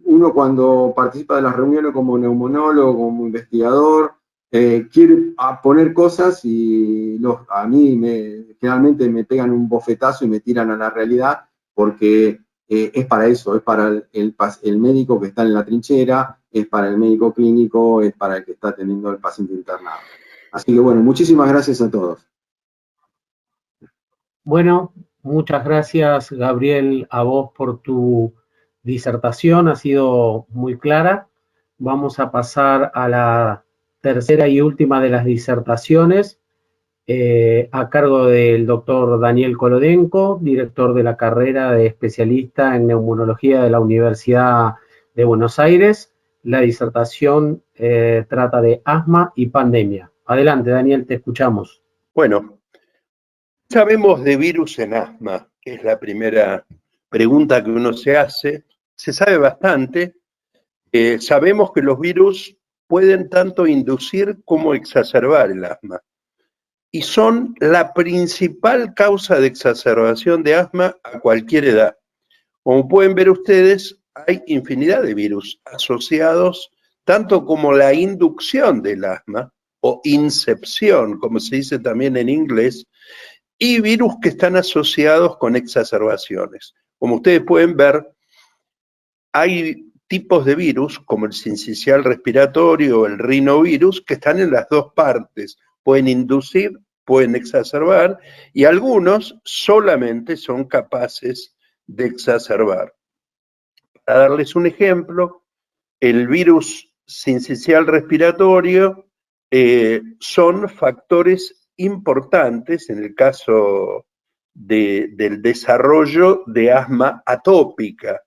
uno cuando participa de las reuniones como neumonólogo, como investigador, quiere poner cosas y a mí generalmente me pegan un bofetazo y me tiran a la realidad porque es para eso, es para el médico que está en la trinchera, es para el médico clínico, es para el que está teniendo al paciente internado. Así que bueno, muchísimas gracias a todos. Bueno, muchas gracias, Gabriel, a vos por tu disertación, ha sido muy clara. Vamos a pasar a la tercera y última de las disertaciones, a cargo del doctor Daniel Kolodenko, director de la carrera de especialista en neumonología de la Universidad de Buenos Aires. La disertación trata de asma y pandemia. Adelante, Daniel, te escuchamos. Bueno, sabemos de virus en asma, que es la primera pregunta que uno se hace. Se sabe bastante. Sabemos que los virus pueden tanto inducir como exacerbar el asma. Y son la principal causa de exacerbación de asma a cualquier edad. Como pueden ver ustedes, hay infinidad de virus asociados, tanto como la inducción del asma, o incepción, como se dice también en inglés, y virus que están asociados con exacerbaciones. Como ustedes pueden ver, hay tipos de virus, como el sincicial respiratorio o el rinovirus, que están en las dos partes. Pueden inducir, pueden exacerbar, y algunos solamente son capaces de exacerbar. Para darles un ejemplo, el virus sincicial respiratorio son factores importantes en el caso del desarrollo de asma atópica,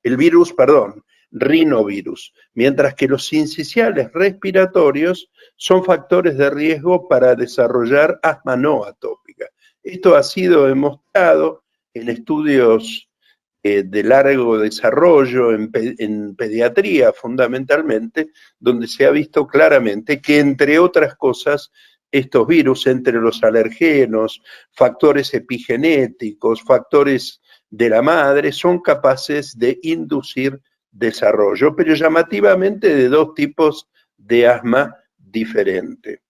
rinovirus, mientras que los sinciciales respiratorios son factores de riesgo para desarrollar asma no atópica. Esto ha sido demostrado en estudios de largo desarrollo en pediatría fundamentalmente, donde se ha visto claramente que, entre otras cosas, estos virus, entre los alergenos, factores epigenéticos, factores de la madre, son capaces de inducir desarrollo, pero llamativamente de dos tipos de asma diferente.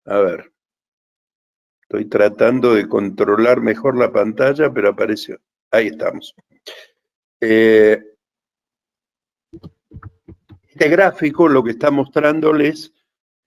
A ver, estoy tratando de controlar mejor la pantalla, pero apareció. Ahí estamos. Este gráfico lo que está mostrándoles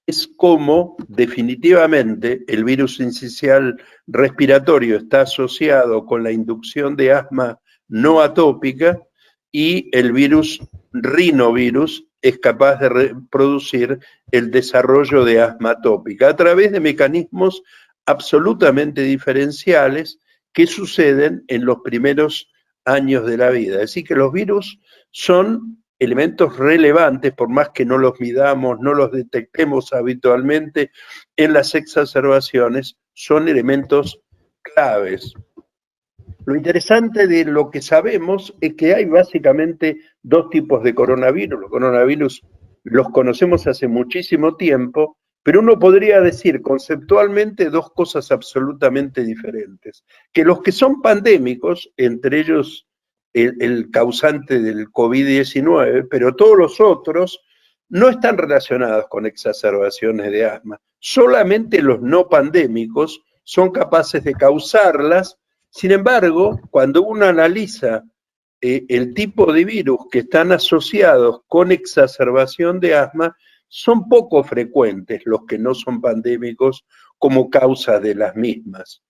es cómo definitivamente el virus sincicial respiratorio está asociado con la inducción de asma no atópica y el virus rinovirus es capaz de producir el desarrollo de asma atópica a través de mecanismos absolutamente diferenciales que suceden en los primeros años de la vida. Así que los virus son elementos relevantes, por más que no los midamos, no los detectemos habitualmente en las exacerbaciones, son elementos claves. Lo interesante de lo que sabemos es que hay básicamente dos tipos de coronavirus. Los coronavirus los conocemos hace muchísimo tiempo, pero uno podría decir conceptualmente dos cosas absolutamente diferentes. Que los que son pandémicos, entre ellos el causante del COVID-19, pero todos los otros no están relacionados con exacerbaciones de asma. Solamente los no pandémicos son capaces de causarlas Sin embargo, cuando uno analiza el tipo de virus que están asociados con exacerbación de asma, son poco frecuentes los que no son pandémicos como causa de las mismas.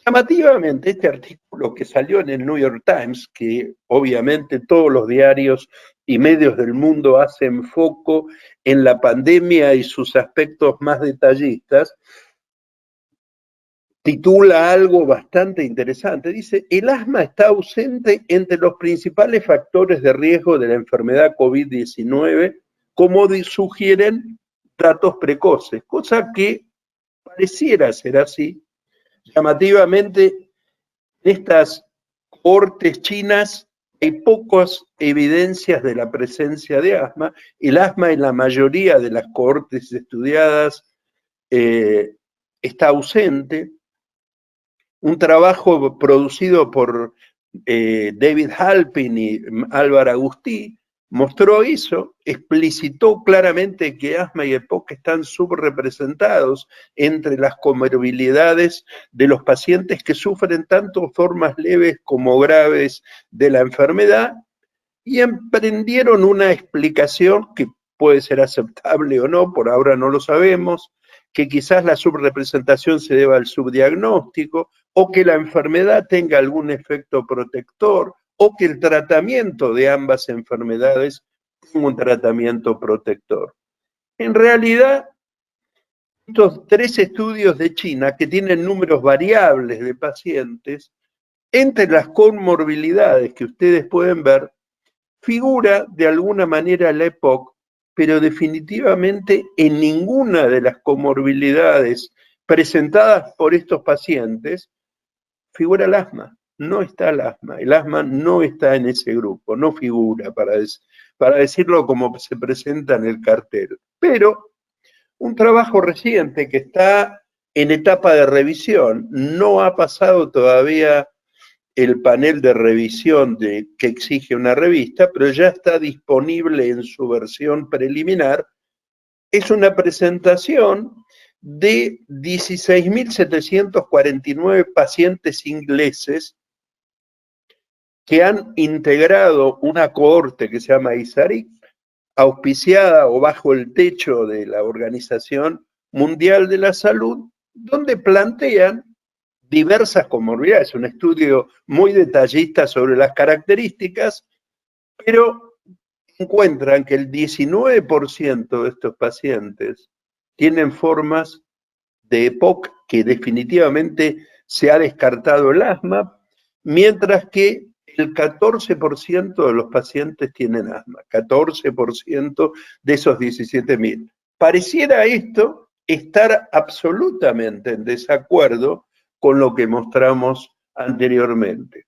Llamativamente, este artículo que salió en el New York Times, que obviamente todos los diarios y medios del mundo hacen foco en la pandemia y sus aspectos más detallistas, titula algo bastante interesante. Dice, el asma está ausente entre los principales factores de riesgo de la enfermedad COVID-19, como sugieren datos precoces, cosa que pareciera ser así. Llamativamente, en estas cohortes chinas hay pocas evidencias de la presencia de asma. El asma en la mayoría de las cohortes estudiadas está ausente. Un trabajo producido por David Halpin y Álvaro Agustí mostró eso, explicitó claramente que asma y EPOC están subrepresentados entre las comorbilidades de los pacientes que sufren tanto formas leves como graves de la enfermedad, y emprendieron una explicación que puede ser aceptable o no, por ahora no lo sabemos, que quizás la subrepresentación se deba al subdiagnóstico, o que la enfermedad tenga algún efecto protector, o que el tratamiento de ambas enfermedades tenga un tratamiento protector. En realidad, estos 3 estudios de China, que tienen números variables de pacientes, entre las comorbilidades que ustedes pueden ver, figura de alguna manera la EPOC, pero definitivamente en ninguna de las comorbilidades presentadas por estos pacientes figura el asma. No está el asma no está en ese grupo, no figura, para decirlo como se presenta en el cartel. Pero un trabajo reciente que está en etapa de revisión, no ha pasado todavía el panel de revisión que exige una revista, pero ya está disponible en su versión preliminar. Es una presentación de 16.749 pacientes ingleses que han integrado una cohorte que se llama ISARIC, auspiciada o bajo el techo de la Organización Mundial de la Salud, donde plantean diversas comorbilidades, un estudio muy detallista sobre las características, pero encuentran que el 19% de estos pacientes tienen formas de EPOC, que definitivamente se ha descartado el asma, mientras que el 14% de los pacientes tienen asma, 14% de esos 17.000. Pareciera esto estar absolutamente en desacuerdo con lo que mostramos anteriormente.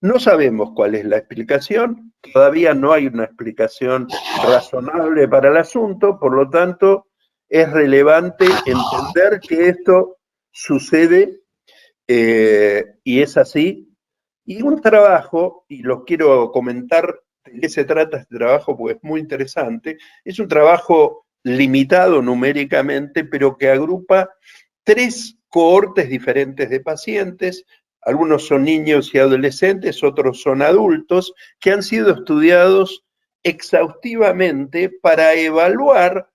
No sabemos cuál es la explicación, todavía no hay una explicación razonable para el asunto, por lo tanto, es relevante entender que esto sucede y es así. Y un trabajo, y lo quiero comentar de qué se trata este trabajo porque es muy interesante, es un trabajo limitado numéricamente, pero que agrupa 3 cohortes diferentes de pacientes, algunos son niños y adolescentes, otros son adultos, que han sido estudiados exhaustivamente para evaluar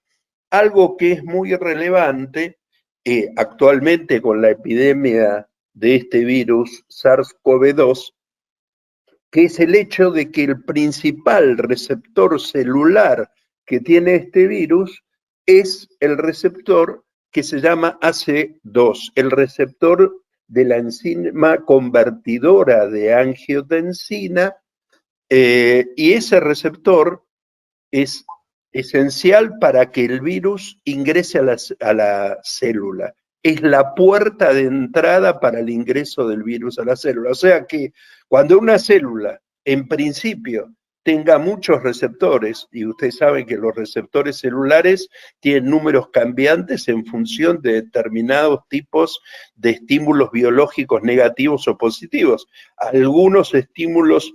algo que es muy relevante actualmente con la epidemia de este virus SARS-CoV-2, que es el hecho de que el principal receptor celular que tiene este virus es el receptor que se llama AC2, el receptor de la enzima convertidora de angiotensina, y ese receptor es esencial para que el virus ingrese a la célula. Es la puerta de entrada para el ingreso del virus a la célula. O sea que cuando una célula, en principio, tenga muchos receptores, y ustedes saben que los receptores celulares tienen números cambiantes en función de determinados tipos de estímulos biológicos negativos o positivos. Algunos estímulos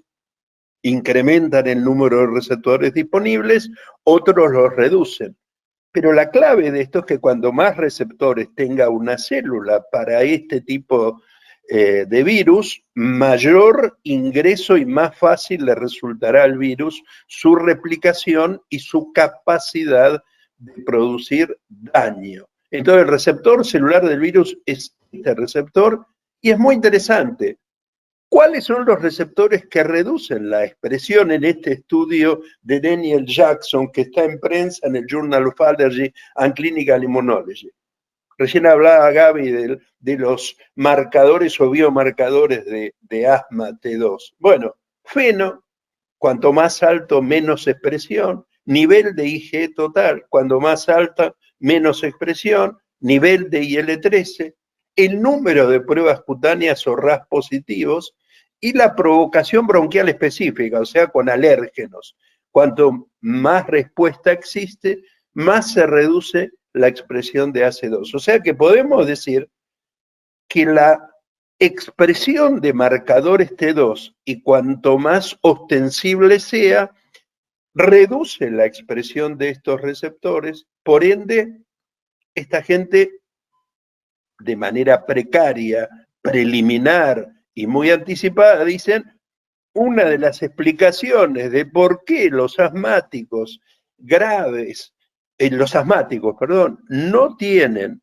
incrementan el número de receptores disponibles, otros los reducen. Pero la clave de esto es que cuando más receptores tenga una célula para este tipo de virus, mayor ingreso y más fácil le resultará al virus su replicación y su capacidad de producir daño. Entonces el receptor celular del virus es este receptor y es muy interesante. ¿Cuáles son los receptores que reducen la expresión en este estudio de Daniel Jackson que está en prensa en el Journal of Allergy and Clinical Immunology? Recién hablaba Gaby de los marcadores o biomarcadores de asma T2. Bueno, FeNO, cuanto más alto, menos expresión. Nivel de IgE total, cuando más alta, menos expresión. Nivel de IL-13. El número de pruebas cutáneas o RAS positivos y la provocación bronquial específica, o sea, con alérgenos. Cuanto más respuesta existe, más se reduce la expresión de AC2. O sea que podemos decir que la expresión de marcadores T2 y cuanto más ostensible sea, reduce la expresión de estos receptores, por ende, esta gente de manera precaria, preliminar y muy anticipada dicen, una de las explicaciones de por qué los asmáticos graves, no tienen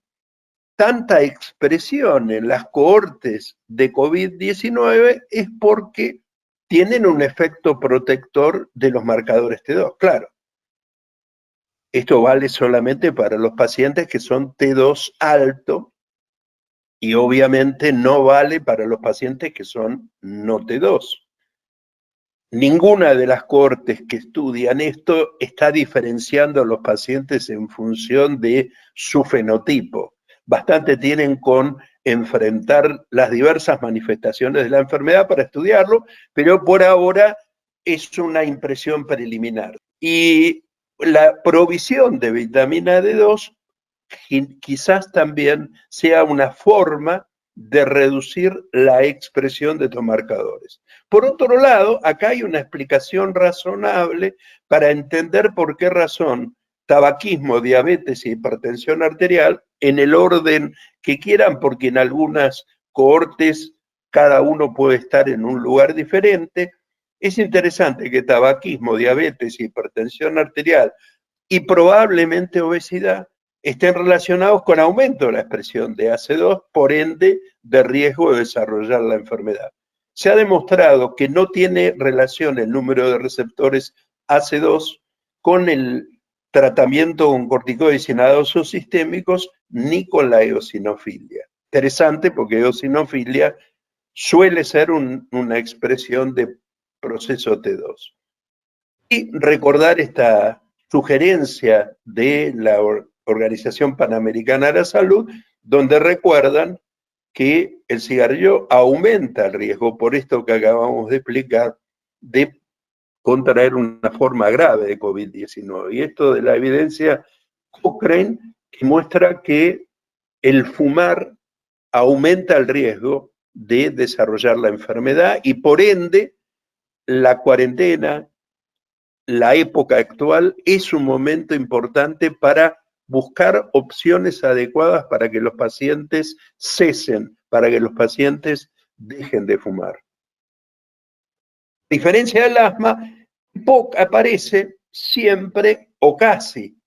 tanta expresión en las cohortes de COVID-19 es porque tienen un efecto protector de los marcadores T2. Claro, esto vale solamente para los pacientes que son T2 alto y obviamente no vale para los pacientes que son no T2. Ninguna de las cohortes que estudian esto está diferenciando a los pacientes en función de su fenotipo. Bastante tienen con enfrentar las diversas manifestaciones de la enfermedad para estudiarlo, pero por ahora es una impresión preliminar. Y la provisión de vitamina D2 quizás también sea una forma de reducir la expresión de estos marcadores. Por otro lado, acá hay una explicación razonable para entender por qué razón tabaquismo, diabetes y hipertensión arterial, en el orden que quieran, porque en algunas cohortes cada uno puede estar en un lugar diferente. Es interesante que tabaquismo, diabetes y hipertensión arterial y probablemente obesidad estén relacionados con aumento de la expresión de AC2, por ende, de riesgo de desarrollar la enfermedad. Se ha demostrado que no tiene relación el número de receptores AC2 con el tratamiento con corticoides inadosos sistémicos ni con la eosinofilia. Interesante porque eosinofilia suele ser una expresión de proceso T2. Y recordar esta sugerencia de la Organización Panamericana de la Salud, donde recuerdan que el cigarrillo aumenta el riesgo, por esto que acabamos de explicar, de contraer una forma grave de COVID-19. Y esto de la evidencia Cochrane, que muestra que el fumar aumenta el riesgo de desarrollar la enfermedad y por ende la cuarentena, la época actual es un momento importante para buscar opciones adecuadas para que los pacientes cesen, para que los pacientes dejen de fumar. A diferencia del asma, POC aparece siempre o casi.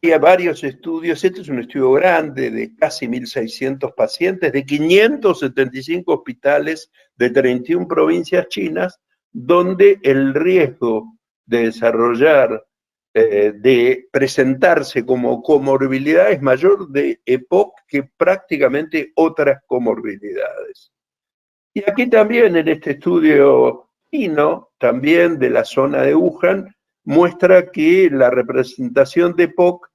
Hay varios estudios, este es un estudio grande de casi 1.600 pacientes, de 575 hospitales de 31 provincias chinas, donde el riesgo de desarrollar, de presentarse como comorbilidad es mayor de EPOC que prácticamente otras comorbilidades. Y aquí también en este estudio chino, también de la zona de Wuhan, muestra que la representación de EPOC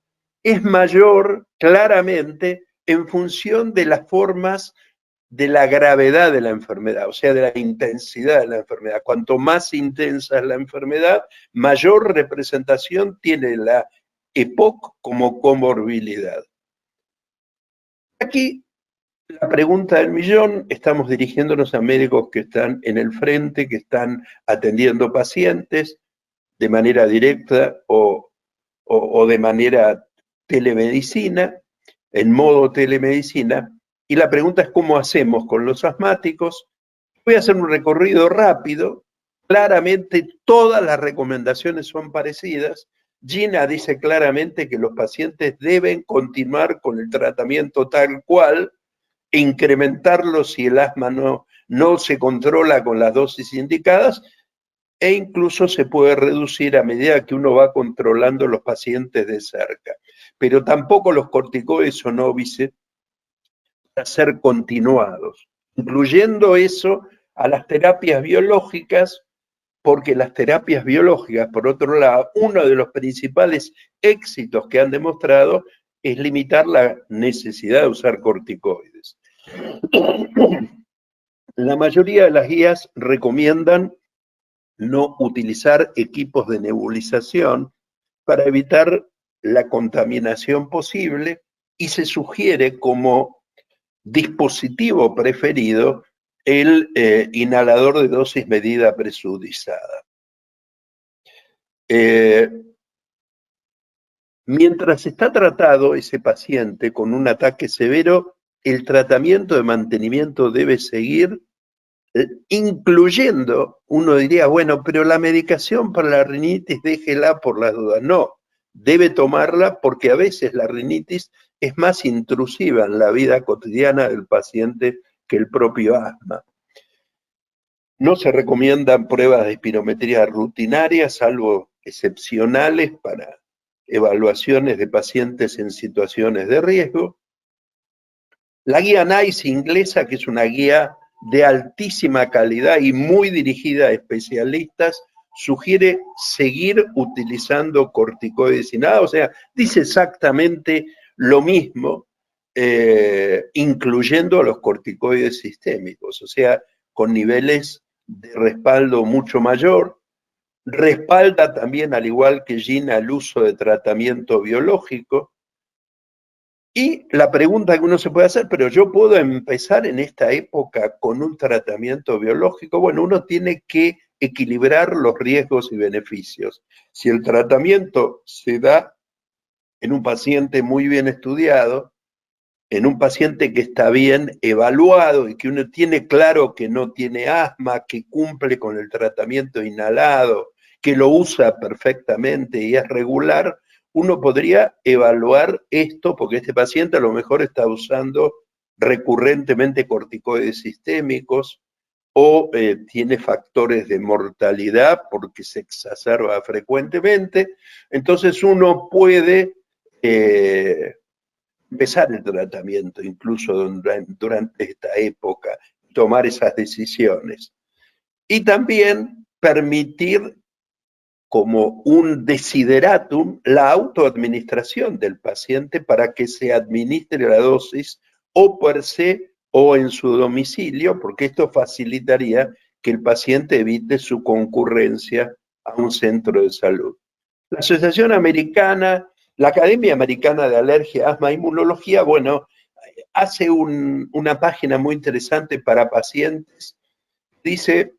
es mayor claramente en función de las formas de la gravedad de la enfermedad, o sea, de la intensidad de la enfermedad. Cuanto más intensa es la enfermedad, mayor representación tiene la EPOC como comorbilidad. Aquí la pregunta del millón, estamos dirigiéndonos a médicos que están en el frente, que están atendiendo pacientes de manera directa o de manera telemedicina, en modo telemedicina, Y la pregunta es cómo hacemos con los asmáticos. Voy a hacer un recorrido rápido. Claramente todas las recomendaciones son parecidas. Gina dice claramente que los pacientes deben continuar con el tratamiento tal cual e incrementarlo si el asma no se controla con las dosis indicadas, e incluso se puede reducir a medida que uno va controlando los pacientes de cerca. Pero tampoco los corticoides son óbices a ser continuados, incluyendo eso a las terapias biológicas, porque las terapias biológicas, por otro lado, uno de los principales éxitos que han demostrado es limitar la necesidad de usar corticoides. La mayoría de las guías recomiendan no utilizar equipos de nebulización para evitar la contaminación posible y se sugiere como dispositivo preferido el inhalador de dosis medida presurizada. Mientras está tratado ese paciente con un ataque severo, el tratamiento de mantenimiento debe seguir, incluyendo, uno diría, bueno, pero la medicación para la rinitis déjela por las dudas. No, debe tomarla porque a veces la rinitis es más intrusiva en la vida cotidiana del paciente que el propio asma. No se recomiendan pruebas de espirometría rutinarias, salvo excepcionales para evaluaciones de pacientes en situaciones de riesgo. La guía NICE inglesa, que es una guía de altísima calidad y muy dirigida a especialistas, sugiere seguir utilizando corticoides y nada, o sea, dice exactamente lo mismo, incluyendo los corticoides sistémicos, o sea, con niveles de respaldo mucho mayor. Respalda también, al igual que Gina, el uso de tratamiento biológico. Y la pregunta que uno se puede hacer, pero yo puedo empezar en esta época con un tratamiento biológico. Bueno, uno tiene que equilibrar los riesgos y beneficios. Si el tratamiento se da en un paciente muy bien estudiado, en un paciente que está bien evaluado y que uno tiene claro que no tiene asma, que cumple con el tratamiento inhalado, que lo usa perfectamente y es regular, uno podría evaluar esto porque este paciente a lo mejor está usando recurrentemente corticoides sistémicos o tiene factores de mortalidad porque se exacerba frecuentemente. Entonces uno puede empezar el tratamiento incluso durante esta época, tomar esas decisiones. Y también permitir como un desideratum la autoadministración del paciente para que se administre la dosis o per se o en su domicilio, porque esto facilitaría que el paciente evite su concurrencia a un centro de salud. La Asociación Americana, la Academia Americana de Alergia, Asma e Inmunología, bueno, hace una página muy interesante para pacientes. Dice,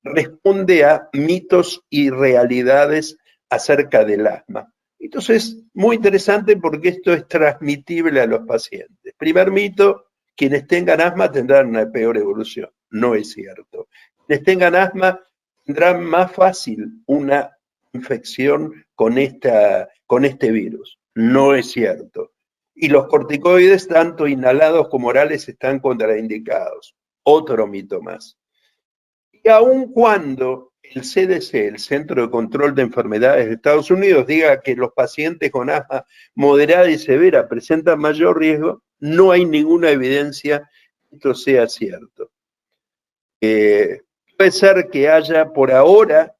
responde a mitos y realidades acerca del asma. Entonces, muy interesante porque esto es transmitible a los pacientes. Primer mito, quienes tengan asma tendrán una peor evolución. No es cierto. Quienes tengan asma tendrán más fácil una infección con este virus. No es cierto. Y los corticoides, tanto inhalados como orales, están contraindicados. Otro mito más. Y aun cuando el CDC, el Centro de Control de Enfermedades de Estados Unidos, diga que los pacientes con asma moderada y severa presentan mayor riesgo, no hay ninguna evidencia que esto sea cierto. Puede ser que haya por ahora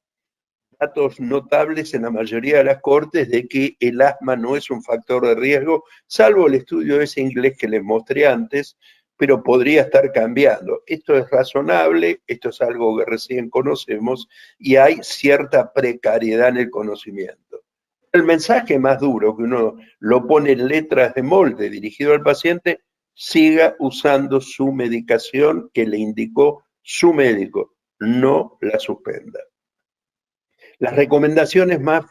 datos notables en la mayoría de las cortes de que el asma no es un factor de riesgo, salvo el estudio ese inglés que les mostré antes, pero podría estar cambiando. Esto es razonable, esto es algo que recién conocemos y hay cierta precariedad en el conocimiento. El mensaje más duro, que uno lo pone en letras de molde dirigido al paciente, siga usando su medicación que le indicó su médico, no la suspenda. Las recomendaciones más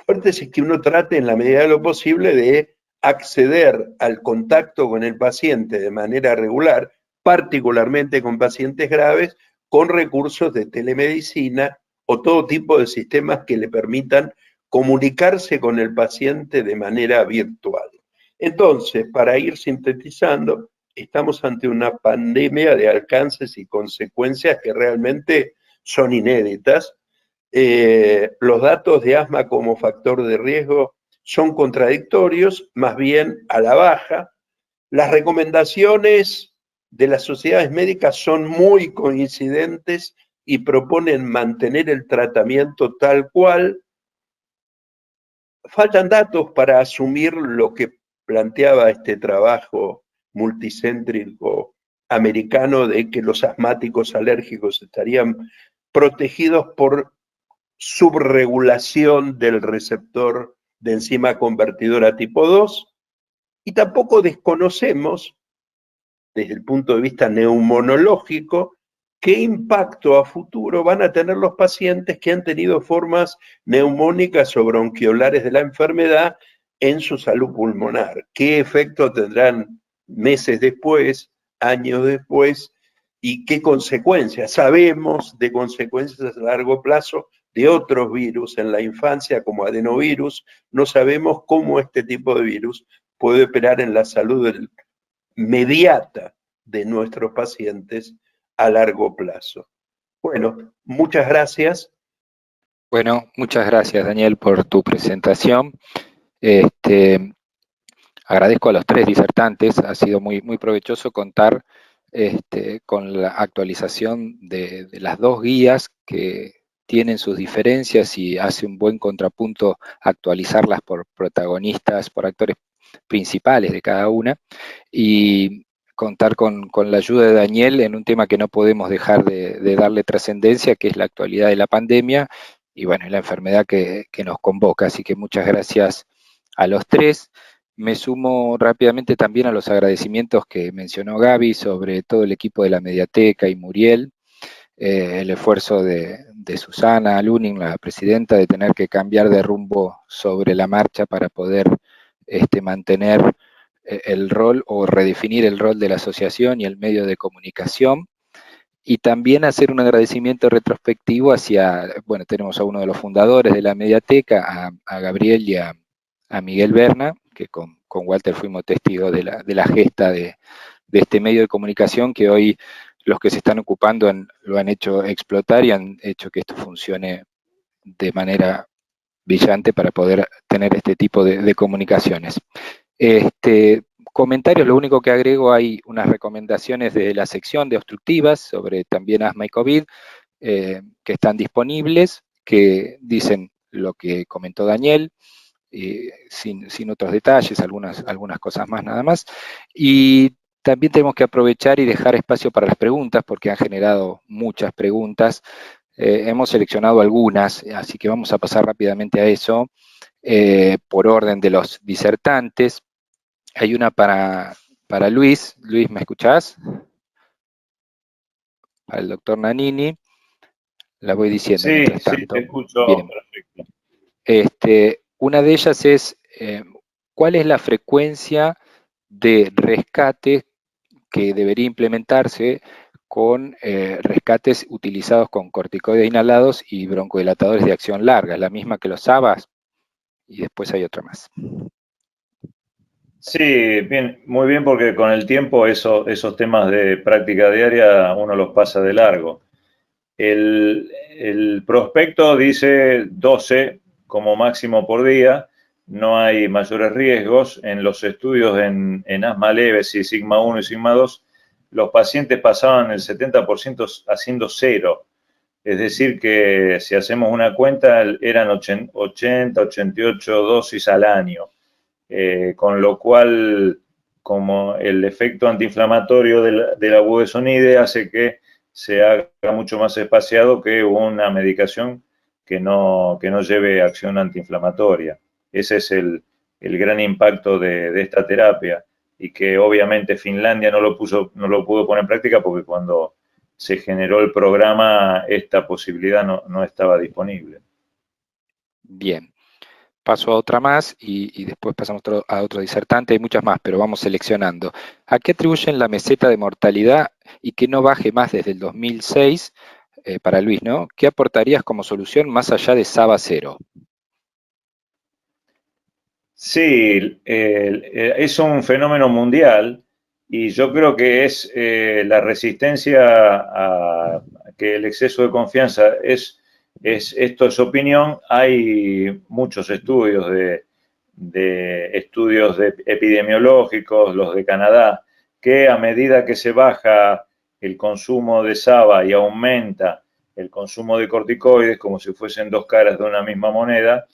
fuertes es que uno trate en la medida de lo posible de acceder al contacto con el paciente de manera regular, particularmente con pacientes graves, con recursos de telemedicina o todo tipo de sistemas que le permitan comunicarse con el paciente de manera virtual. Entonces, para ir sintetizando, estamos ante una pandemia de alcances y consecuencias que realmente son inéditas. Los datos de asma como factor de riesgo son contradictorios, más bien a la baja. Las recomendaciones de las sociedades médicas son muy coincidentes y proponen mantener el tratamiento tal cual. Faltan datos para asumir lo que planteaba este trabajo multicéntrico americano de que los asmáticos alérgicos estarían protegidos por subregulación del receptor de enzima convertidora tipo 2, y tampoco desconocemos, desde el punto de vista neumonológico, qué impacto a futuro van a tener los pacientes que han tenido formas neumónicas o bronquiolares de la enfermedad en su salud pulmonar. ¿Qué efecto tendrán meses después, años después, y qué consecuencias? Sabemos de consecuencias a largo plazo de otros virus en la infancia, como adenovirus. No sabemos cómo este tipo de virus puede operar en la salud inmediata de nuestros pacientes a largo plazo. Bueno, muchas gracias. Bueno, muchas gracias, Daniel, por tu presentación. Agradezco a los tres disertantes, ha sido muy, muy provechoso contar con la actualización de las dos guías que tienen sus diferencias y hace un buen contrapunto actualizarlas por protagonistas, por actores principales de cada una, y contar con la ayuda de Daniel en un tema que no podemos dejar de darle trascendencia, que es la actualidad de la pandemia y bueno, la enfermedad que nos convoca. Así que muchas gracias a los tres. Me sumo rápidamente también a los agradecimientos que mencionó Gaby sobre todo el equipo de la Mediateca y Muriel, el esfuerzo de Susana Luning, la presidenta, de tener que cambiar de rumbo sobre la marcha para poder mantener el rol o redefinir el rol de la asociación y el medio de comunicación. Y también hacer un agradecimiento retrospectivo hacia, bueno, tenemos a uno de los fundadores de la Mediateca, a Gabriel y a Miguel Berna, que con Walter fuimos testigos de la gesta de este medio de comunicación que hoy los que se están ocupando lo han hecho explotar y han hecho que esto funcione de manera brillante para poder tener este tipo de comunicaciones. Comentarios, lo único que agrego, hay unas recomendaciones de la sección de obstructivas sobre también asma y COVID que están disponibles, que dicen lo que comentó Daniel, sin otros detalles, algunas cosas más nada más. Y también tenemos que aprovechar y dejar espacio para las preguntas, porque han generado muchas preguntas. Hemos seleccionado algunas, así que vamos a pasar rápidamente a eso, por orden de los disertantes. Hay una para Luis. Luis, ¿me escuchás? Para el doctor Nanini. La voy diciendo mientras tanto. Sí, te escucho. Bien. Perfecto. Una de ellas es, ¿cuál es la frecuencia de rescate que debería implementarse con rescates utilizados con corticoides inhalados y broncodilatadores de acción larga? ¿Es la misma que los ABAs? Y después hay otra más. Sí, bien, muy bien, porque con el tiempo esos temas de práctica diaria uno los pasa de largo. El prospecto dice 12 como máximo por día, no hay mayores riesgos. En los estudios en asma leve, si sigma 1 y sigma 2, los pacientes pasaban el 70% haciendo 0. Es decir, que si hacemos una cuenta, eran 80, 88 dosis al año. Con lo cual, como el efecto antiinflamatorio de la budesonide hace que se haga mucho más espaciado que una medicación que no lleve acción antiinflamatoria. Ese es el gran impacto de esta terapia, y que obviamente Finlandia no lo pudo poner en práctica porque cuando se generó el programa esta posibilidad no estaba disponible. Bien. paso a otra más y después pasamos a otro disertante. Hay muchas más, pero vamos seleccionando. ¿A qué atribuyen la meseta de mortalidad y que no baje más desde el 2006? Para Luis, ¿no? ¿Qué aportarías como solución más allá de Saba 0? Sí, es un fenómeno mundial y yo creo que es la resistencia a que el exceso de confianza esto es opinión. Hay muchos estudios estudios epidemiológicos, los de Canadá, que a medida que se baja el consumo de SABA y aumenta el consumo de corticoides, como si fuesen dos caras de una misma moneda,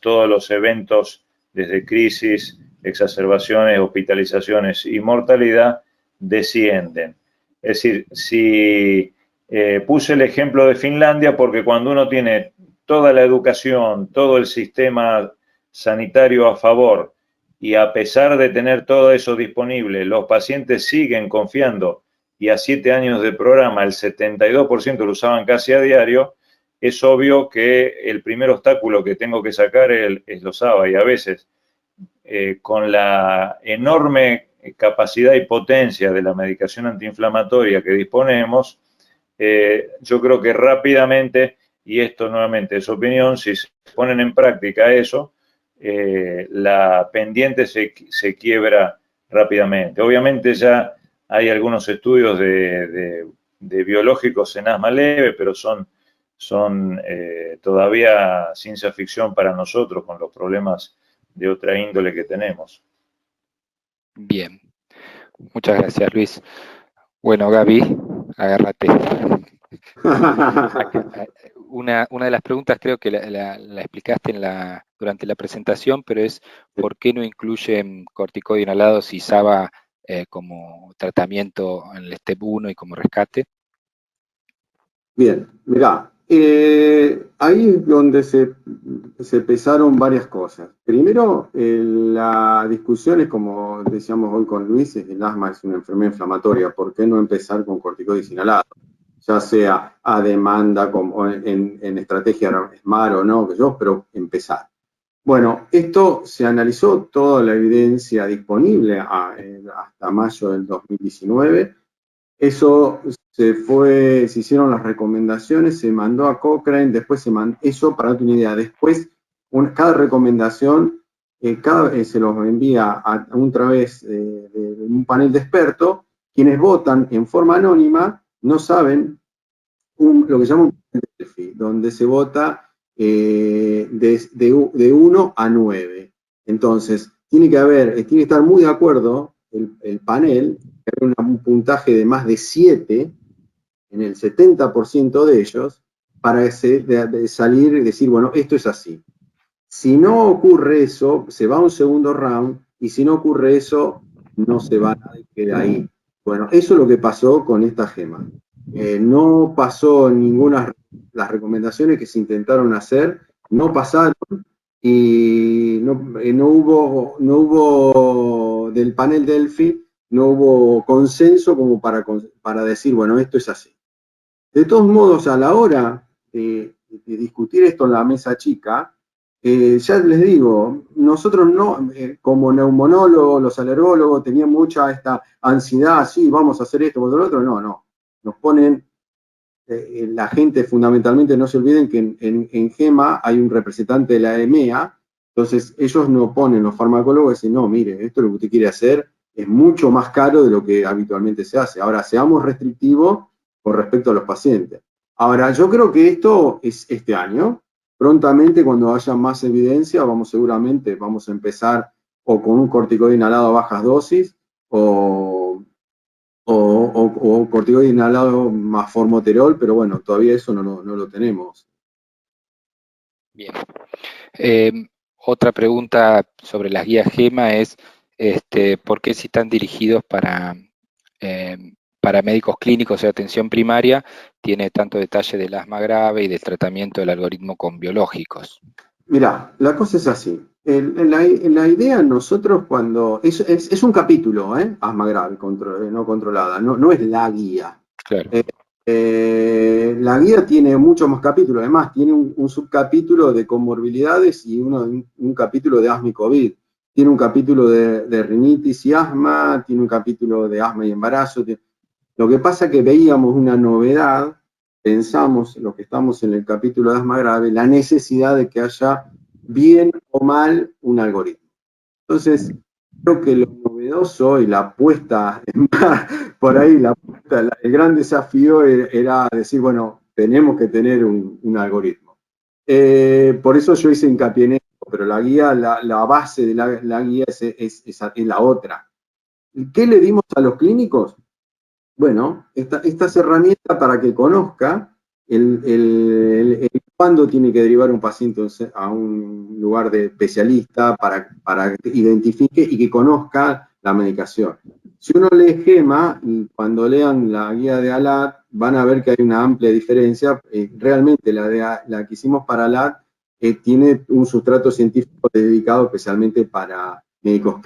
todos los eventos, desde crisis, exacerbaciones, hospitalizaciones y mortalidad, descienden. Es decir, si puse el ejemplo de Finlandia, porque cuando uno tiene toda la educación, todo el sistema sanitario a favor, y a pesar de tener todo eso disponible, los pacientes siguen confiando, y a 7 años de programa el 72% lo usaban casi a diario, es obvio que el primer obstáculo que tengo que sacar es los ABA, y a veces con la enorme capacidad y potencia de la medicación antiinflamatoria que disponemos, yo creo que rápidamente, y esto nuevamente es opinión, si se ponen en práctica eso, la pendiente se quiebra rápidamente. Obviamente ya hay algunos estudios de biológicos en asma leve, pero son todavía ciencia ficción para nosotros con los problemas de otra índole que tenemos. Bien, muchas gracias, Luis. Bueno, Gaby, agárrate. Una de las preguntas creo que la explicaste durante la presentación, pero es ¿por qué no incluyen corticoides inhalados y SABA como tratamiento en el STEP 1 y como rescate? Bien, mirá, ahí es donde se pesaron varias cosas. Primero, la discusión es, como decíamos hoy con Luis, el asma es una enfermedad inflamatoria. ¿Por qué no empezar con corticoides inhalados? Ya sea a demanda, como en estrategia SMART o no, pero empezar. Bueno, esto se analizó toda la evidencia disponible hasta mayo del 2019. Eso se hicieron las recomendaciones, se mandó a Cochrane, después eso para darte una idea, después cada recomendación se los envía a través de un panel de expertos, quienes votan en forma anónima, no saben lo que se llama un panel de Delphi, donde se vota de 1 a 9. Entonces, tiene que estar muy de acuerdo el panel, un puntaje de más de 7 en el 70% de ellos, para de salir y decir, bueno, esto es así. Si no ocurre eso, se va a un segundo round, y si no ocurre eso, no se va, nadie queda ahí. Bueno, eso es lo que pasó con esta gema. No pasó las recomendaciones que se intentaron hacer, no pasaron, y no hubo del panel Delphi, no hubo consenso como para decir, bueno, esto es así. De todos modos, a la hora de discutir esto en la mesa chica, ya les digo, nosotros no, como neumonólogos, los alergólogos, tenían mucha esta ansiedad, sí, vamos a hacer esto, vamos a hacer lo otro, no. Nos ponen, la gente fundamentalmente, no se olviden que en GEMA hay un representante de la EMEA, entonces ellos no ponen, los farmacólogos dicen, no, mire, esto es lo que usted quiere hacer, es mucho más caro de lo que habitualmente se hace. Ahora, seamos restrictivos con respecto a los pacientes. Ahora, yo creo que esto es este año. Prontamente, cuando haya más evidencia, seguramente vamos a empezar o con un corticoide inhalado a bajas dosis o corticoide inhalado más formoterol, pero bueno, todavía eso no lo tenemos. Bien. Otra pregunta sobre las guías GEMA es ¿por qué si están dirigidos para médicos clínicos de atención primaria tiene tanto detalle del asma grave y del tratamiento del algoritmo con biológicos? Mirá, la cosa es así. La idea nosotros cuando... Es un capítulo, asma grave no controlada, no es la guía. Claro. La guía tiene muchos más capítulos, además tiene un subcapítulo de comorbilidades y un capítulo de asma y COVID. Tiene un capítulo de rinitis y asma, tiene un capítulo de asma y embarazo. Lo que pasa es que veíamos una novedad, pensamos, los que estamos en el capítulo de asma grave, la necesidad de que haya bien o mal un algoritmo. Entonces, creo que lo novedoso y la apuesta, por ahí el gran desafío era decir, bueno, tenemos que tener un algoritmo. Por eso yo hice hincapié en esto, pero la guía, la base de la guía es la otra. ¿Qué le dimos a los clínicos? Bueno, estas herramientas para que conozca cuándo tiene que derivar un paciente a un lugar de especialista para que identifique y que conozca la medicación. Si uno lee GEMA, y cuando lean la guía de ALAT, van a ver que hay una amplia diferencia. Realmente la que hicimos para ALAT tiene un sustrato científico dedicado especialmente para médicos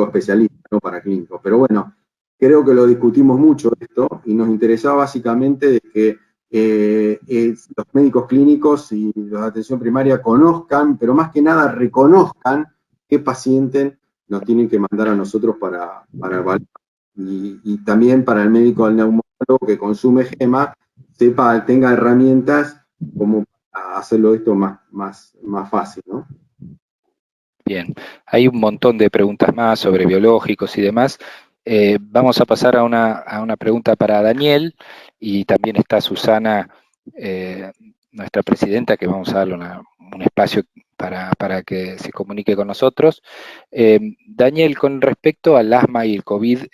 especialistas, no para clínicos. Pero bueno, creo que lo discutimos mucho esto y nos interesaba básicamente de que los médicos clínicos y los de atención primaria conozcan, pero más que nada reconozcan qué paciente nos tienen que mandar a nosotros para evaluar. Y también para el médico del neumólogo que consume GEMA, tenga herramientas como para hacerlo esto más fácil, ¿no? Bien, hay un montón de preguntas más sobre biológicos y demás. Vamos a pasar a una pregunta para Daniel, y también está Susana, nuestra presidenta, que vamos a darle un espacio para que se comunique con nosotros. Daniel, con respecto al asma y el COVID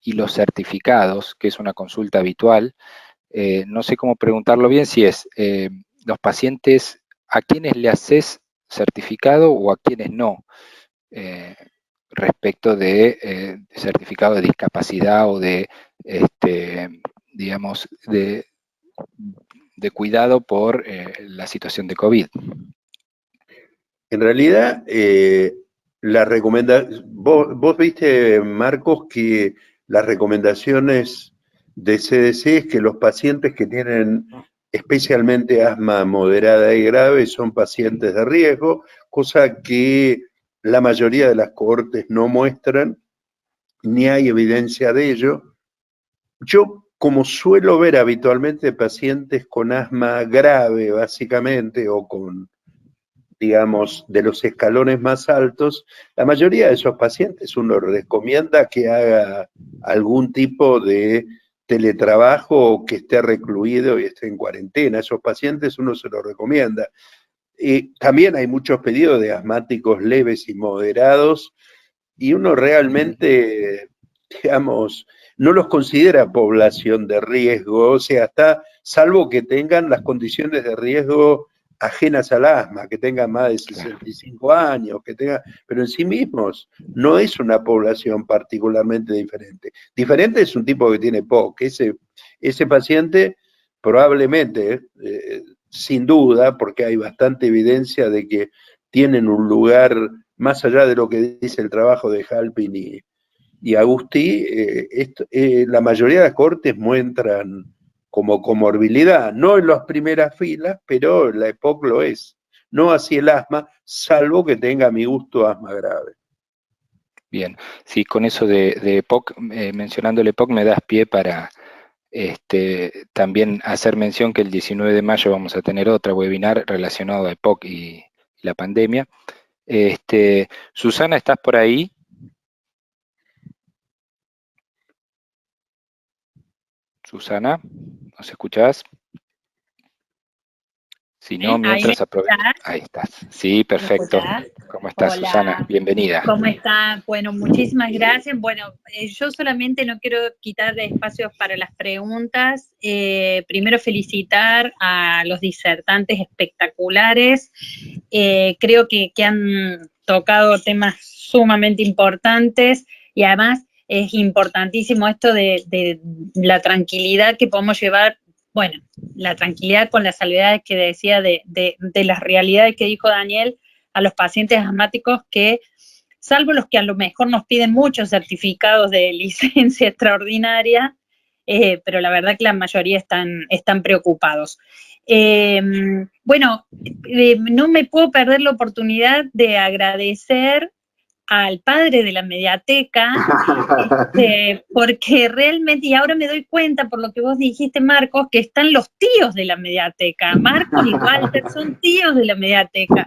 y los certificados, que es una consulta habitual, no sé cómo preguntarlo bien, si es los pacientes, ¿a quiénes le haces certificado o a quienes no? Respecto de certificado de discapacidad o de, digamos, de cuidado por la situación de COVID. En realidad, vos viste, Marcos, que las recomendaciones de CDC es que los pacientes que tienen especialmente asma moderada y grave son pacientes de riesgo, cosa que la mayoría de las cohortes no muestran, ni hay evidencia de ello. Yo, como suelo ver habitualmente pacientes con asma grave, básicamente, o con, digamos, de los escalones más altos, la mayoría de esos pacientes uno recomienda que haga algún tipo de teletrabajo o que esté recluido y esté en cuarentena. A esos pacientes uno se los recomienda. También hay muchos pedidos de asmáticos leves y moderados, y uno realmente, digamos, no los considera población de riesgo, o sea, salvo que tengan las condiciones de riesgo ajenas al asma, que tengan más de 65 años, pero en sí mismos no es una población particularmente diferente. Diferente es un tipo que tiene POC. Ese paciente probablemente, sin duda, porque hay bastante evidencia de que tienen un lugar más allá de lo que dice el trabajo de Halpin y Agustí, la mayoría de las cohortes muestran como comorbilidad, no en las primeras filas, pero la EPOC lo es. No así el asma, salvo que tenga, a mi gusto, asma grave. Bien, sí, con eso de EPOC, mencionando el EPOC, me das pie para también hacer mención que el 19 de mayo vamos a tener otra webinar relacionado a EPOC y la pandemia. Susana, ¿estás por ahí? Susana, ¿nos escuchás? Si no, mientras aprovecho. Ahí estás. Sí, perfecto. ¿Cómo estás, Hola. Susana? Bienvenida. ¿Cómo está? Bueno, muchísimas gracias. Bueno, yo solamente no quiero quitar espacios para las preguntas. Primero felicitar a los disertantes espectaculares. Creo que han tocado temas sumamente importantes, y además es importantísimo esto de la tranquilidad que podemos llevar. Bueno, la tranquilidad con las salvedades que decía de las realidades que dijo Daniel, a los pacientes asmáticos que, salvo los que a lo mejor nos piden muchos certificados de licencia extraordinaria, pero la verdad que la mayoría están preocupados. Bueno, no me puedo perder la oportunidad de agradecer al padre de la Mediateca, porque realmente, y ahora me doy cuenta por lo que vos dijiste, Marcos, que están los tíos de la Mediateca. Marcos y Walter son tíos de la Mediateca.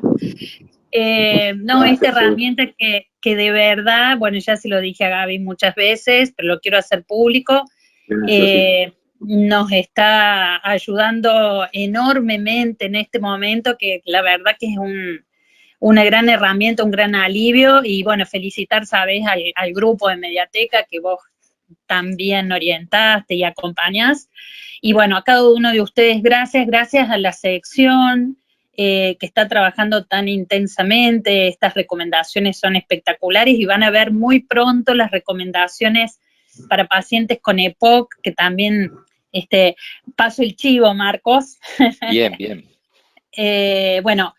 No, esta herramienta que de verdad, bueno, ya se lo dije a Gaby muchas veces, pero lo quiero hacer público, nos está ayudando enormemente en este momento, que la verdad que es una gran herramienta, un gran alivio, y bueno, felicitar, sabes, al grupo de Mediateca que vos también orientaste y acompañás, y bueno, a cada uno de ustedes gracias a la sección que está trabajando tan intensamente. Estas recomendaciones son espectaculares y van a ver muy pronto las recomendaciones para pacientes con EPOC, que también paso el chivo, Marcos. Bien, bien. Bueno,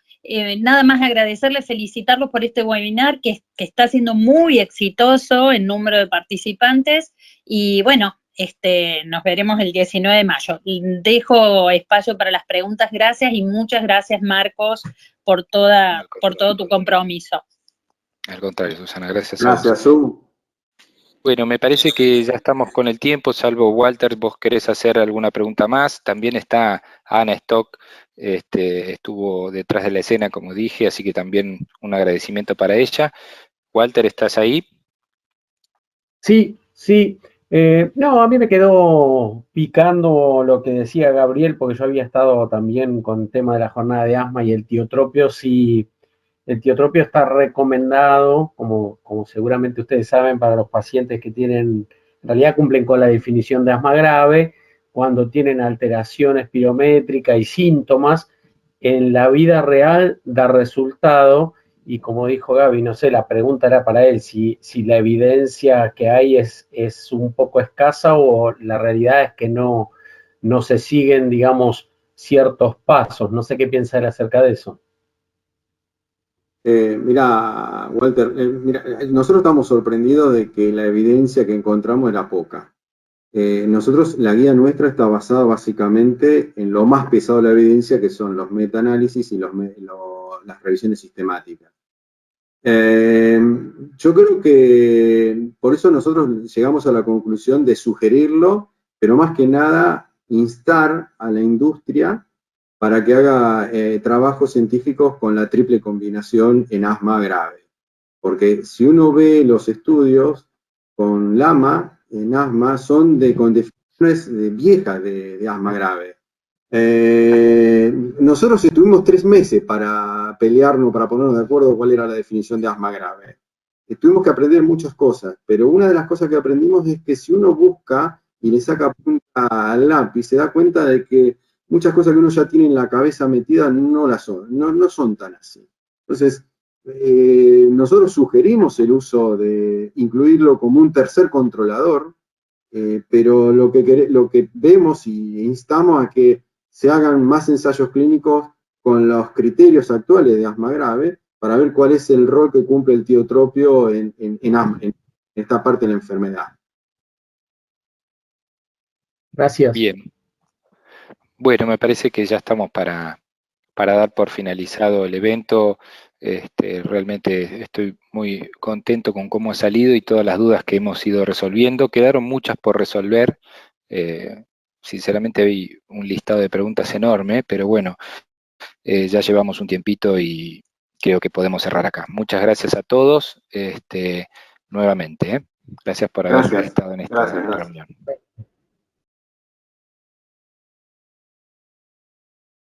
nada más agradecerles, felicitarlos por este webinar que está siendo muy exitoso en número de participantes, y bueno, nos veremos el 19 de mayo. Dejo espacio para las preguntas. Gracias, y muchas gracias, Marcos, por todo tu compromiso. Al contrario, Susana, gracias. Gracias, Su. Bueno, me parece que ya estamos con el tiempo, salvo Walter, vos querés hacer alguna pregunta más. También está Ana Stock, estuvo detrás de la escena, como dije, así que también un agradecimiento para ella. Walter, ¿estás ahí? Sí, sí. No, a mí me quedó picando lo que decía Gabriel, porque yo había estado también con el tema de la jornada de asma y el tiotropio. Sí, el tiotropio está recomendado, como seguramente ustedes saben, para los pacientes que tienen, en realidad cumplen con la definición de asma grave, cuando tienen alteración espirométrica y síntomas. En la vida real da resultado, y como dijo Gaby, no sé, la pregunta era para él, si la evidencia que hay es un poco escasa, o la realidad es que no se siguen, digamos, ciertos pasos. No sé qué piensa él acerca de eso. Mira, Walter, nosotros estamos sorprendidos de que la evidencia que encontramos era poca. Nosotros, la guía nuestra está basada básicamente en lo más pesado de la evidencia, que son los metaanálisis y las revisiones sistemáticas. Yo creo que por eso nosotros llegamos a la conclusión de sugerirlo, pero más que nada instar a la industria para que haga trabajos científicos con la triple combinación en asma grave. Porque si uno ve los estudios con LAMA en asma, son con definiciones viejas de asma grave. Nosotros estuvimos 3 meses para pelearnos, para ponernos de acuerdo cuál era la definición de asma grave. Tuvimos que aprender muchas cosas, pero una de las cosas que aprendimos es que si uno busca y le saca punta al lápiz, se da cuenta de que muchas cosas que uno ya tiene en la cabeza metida no son tan así. Entonces, nosotros sugerimos el uso de incluirlo como un tercer controlador, pero lo que vemos y instamos a que se hagan más ensayos clínicos con los criterios actuales de asma grave para ver cuál es el rol que cumple el tiotropio en esta parte de la enfermedad. Gracias. Bien. Bueno, me parece que ya estamos para dar por finalizado el evento. Realmente estoy muy contento con cómo ha salido y todas las dudas que hemos ido resolviendo. Quedaron muchas por resolver. Sinceramente vi un listado de preguntas enorme, pero bueno, ya llevamos un tiempito y creo que podemos cerrar acá. Muchas gracias a todos nuevamente. Gracias por haber estado en esta reunión.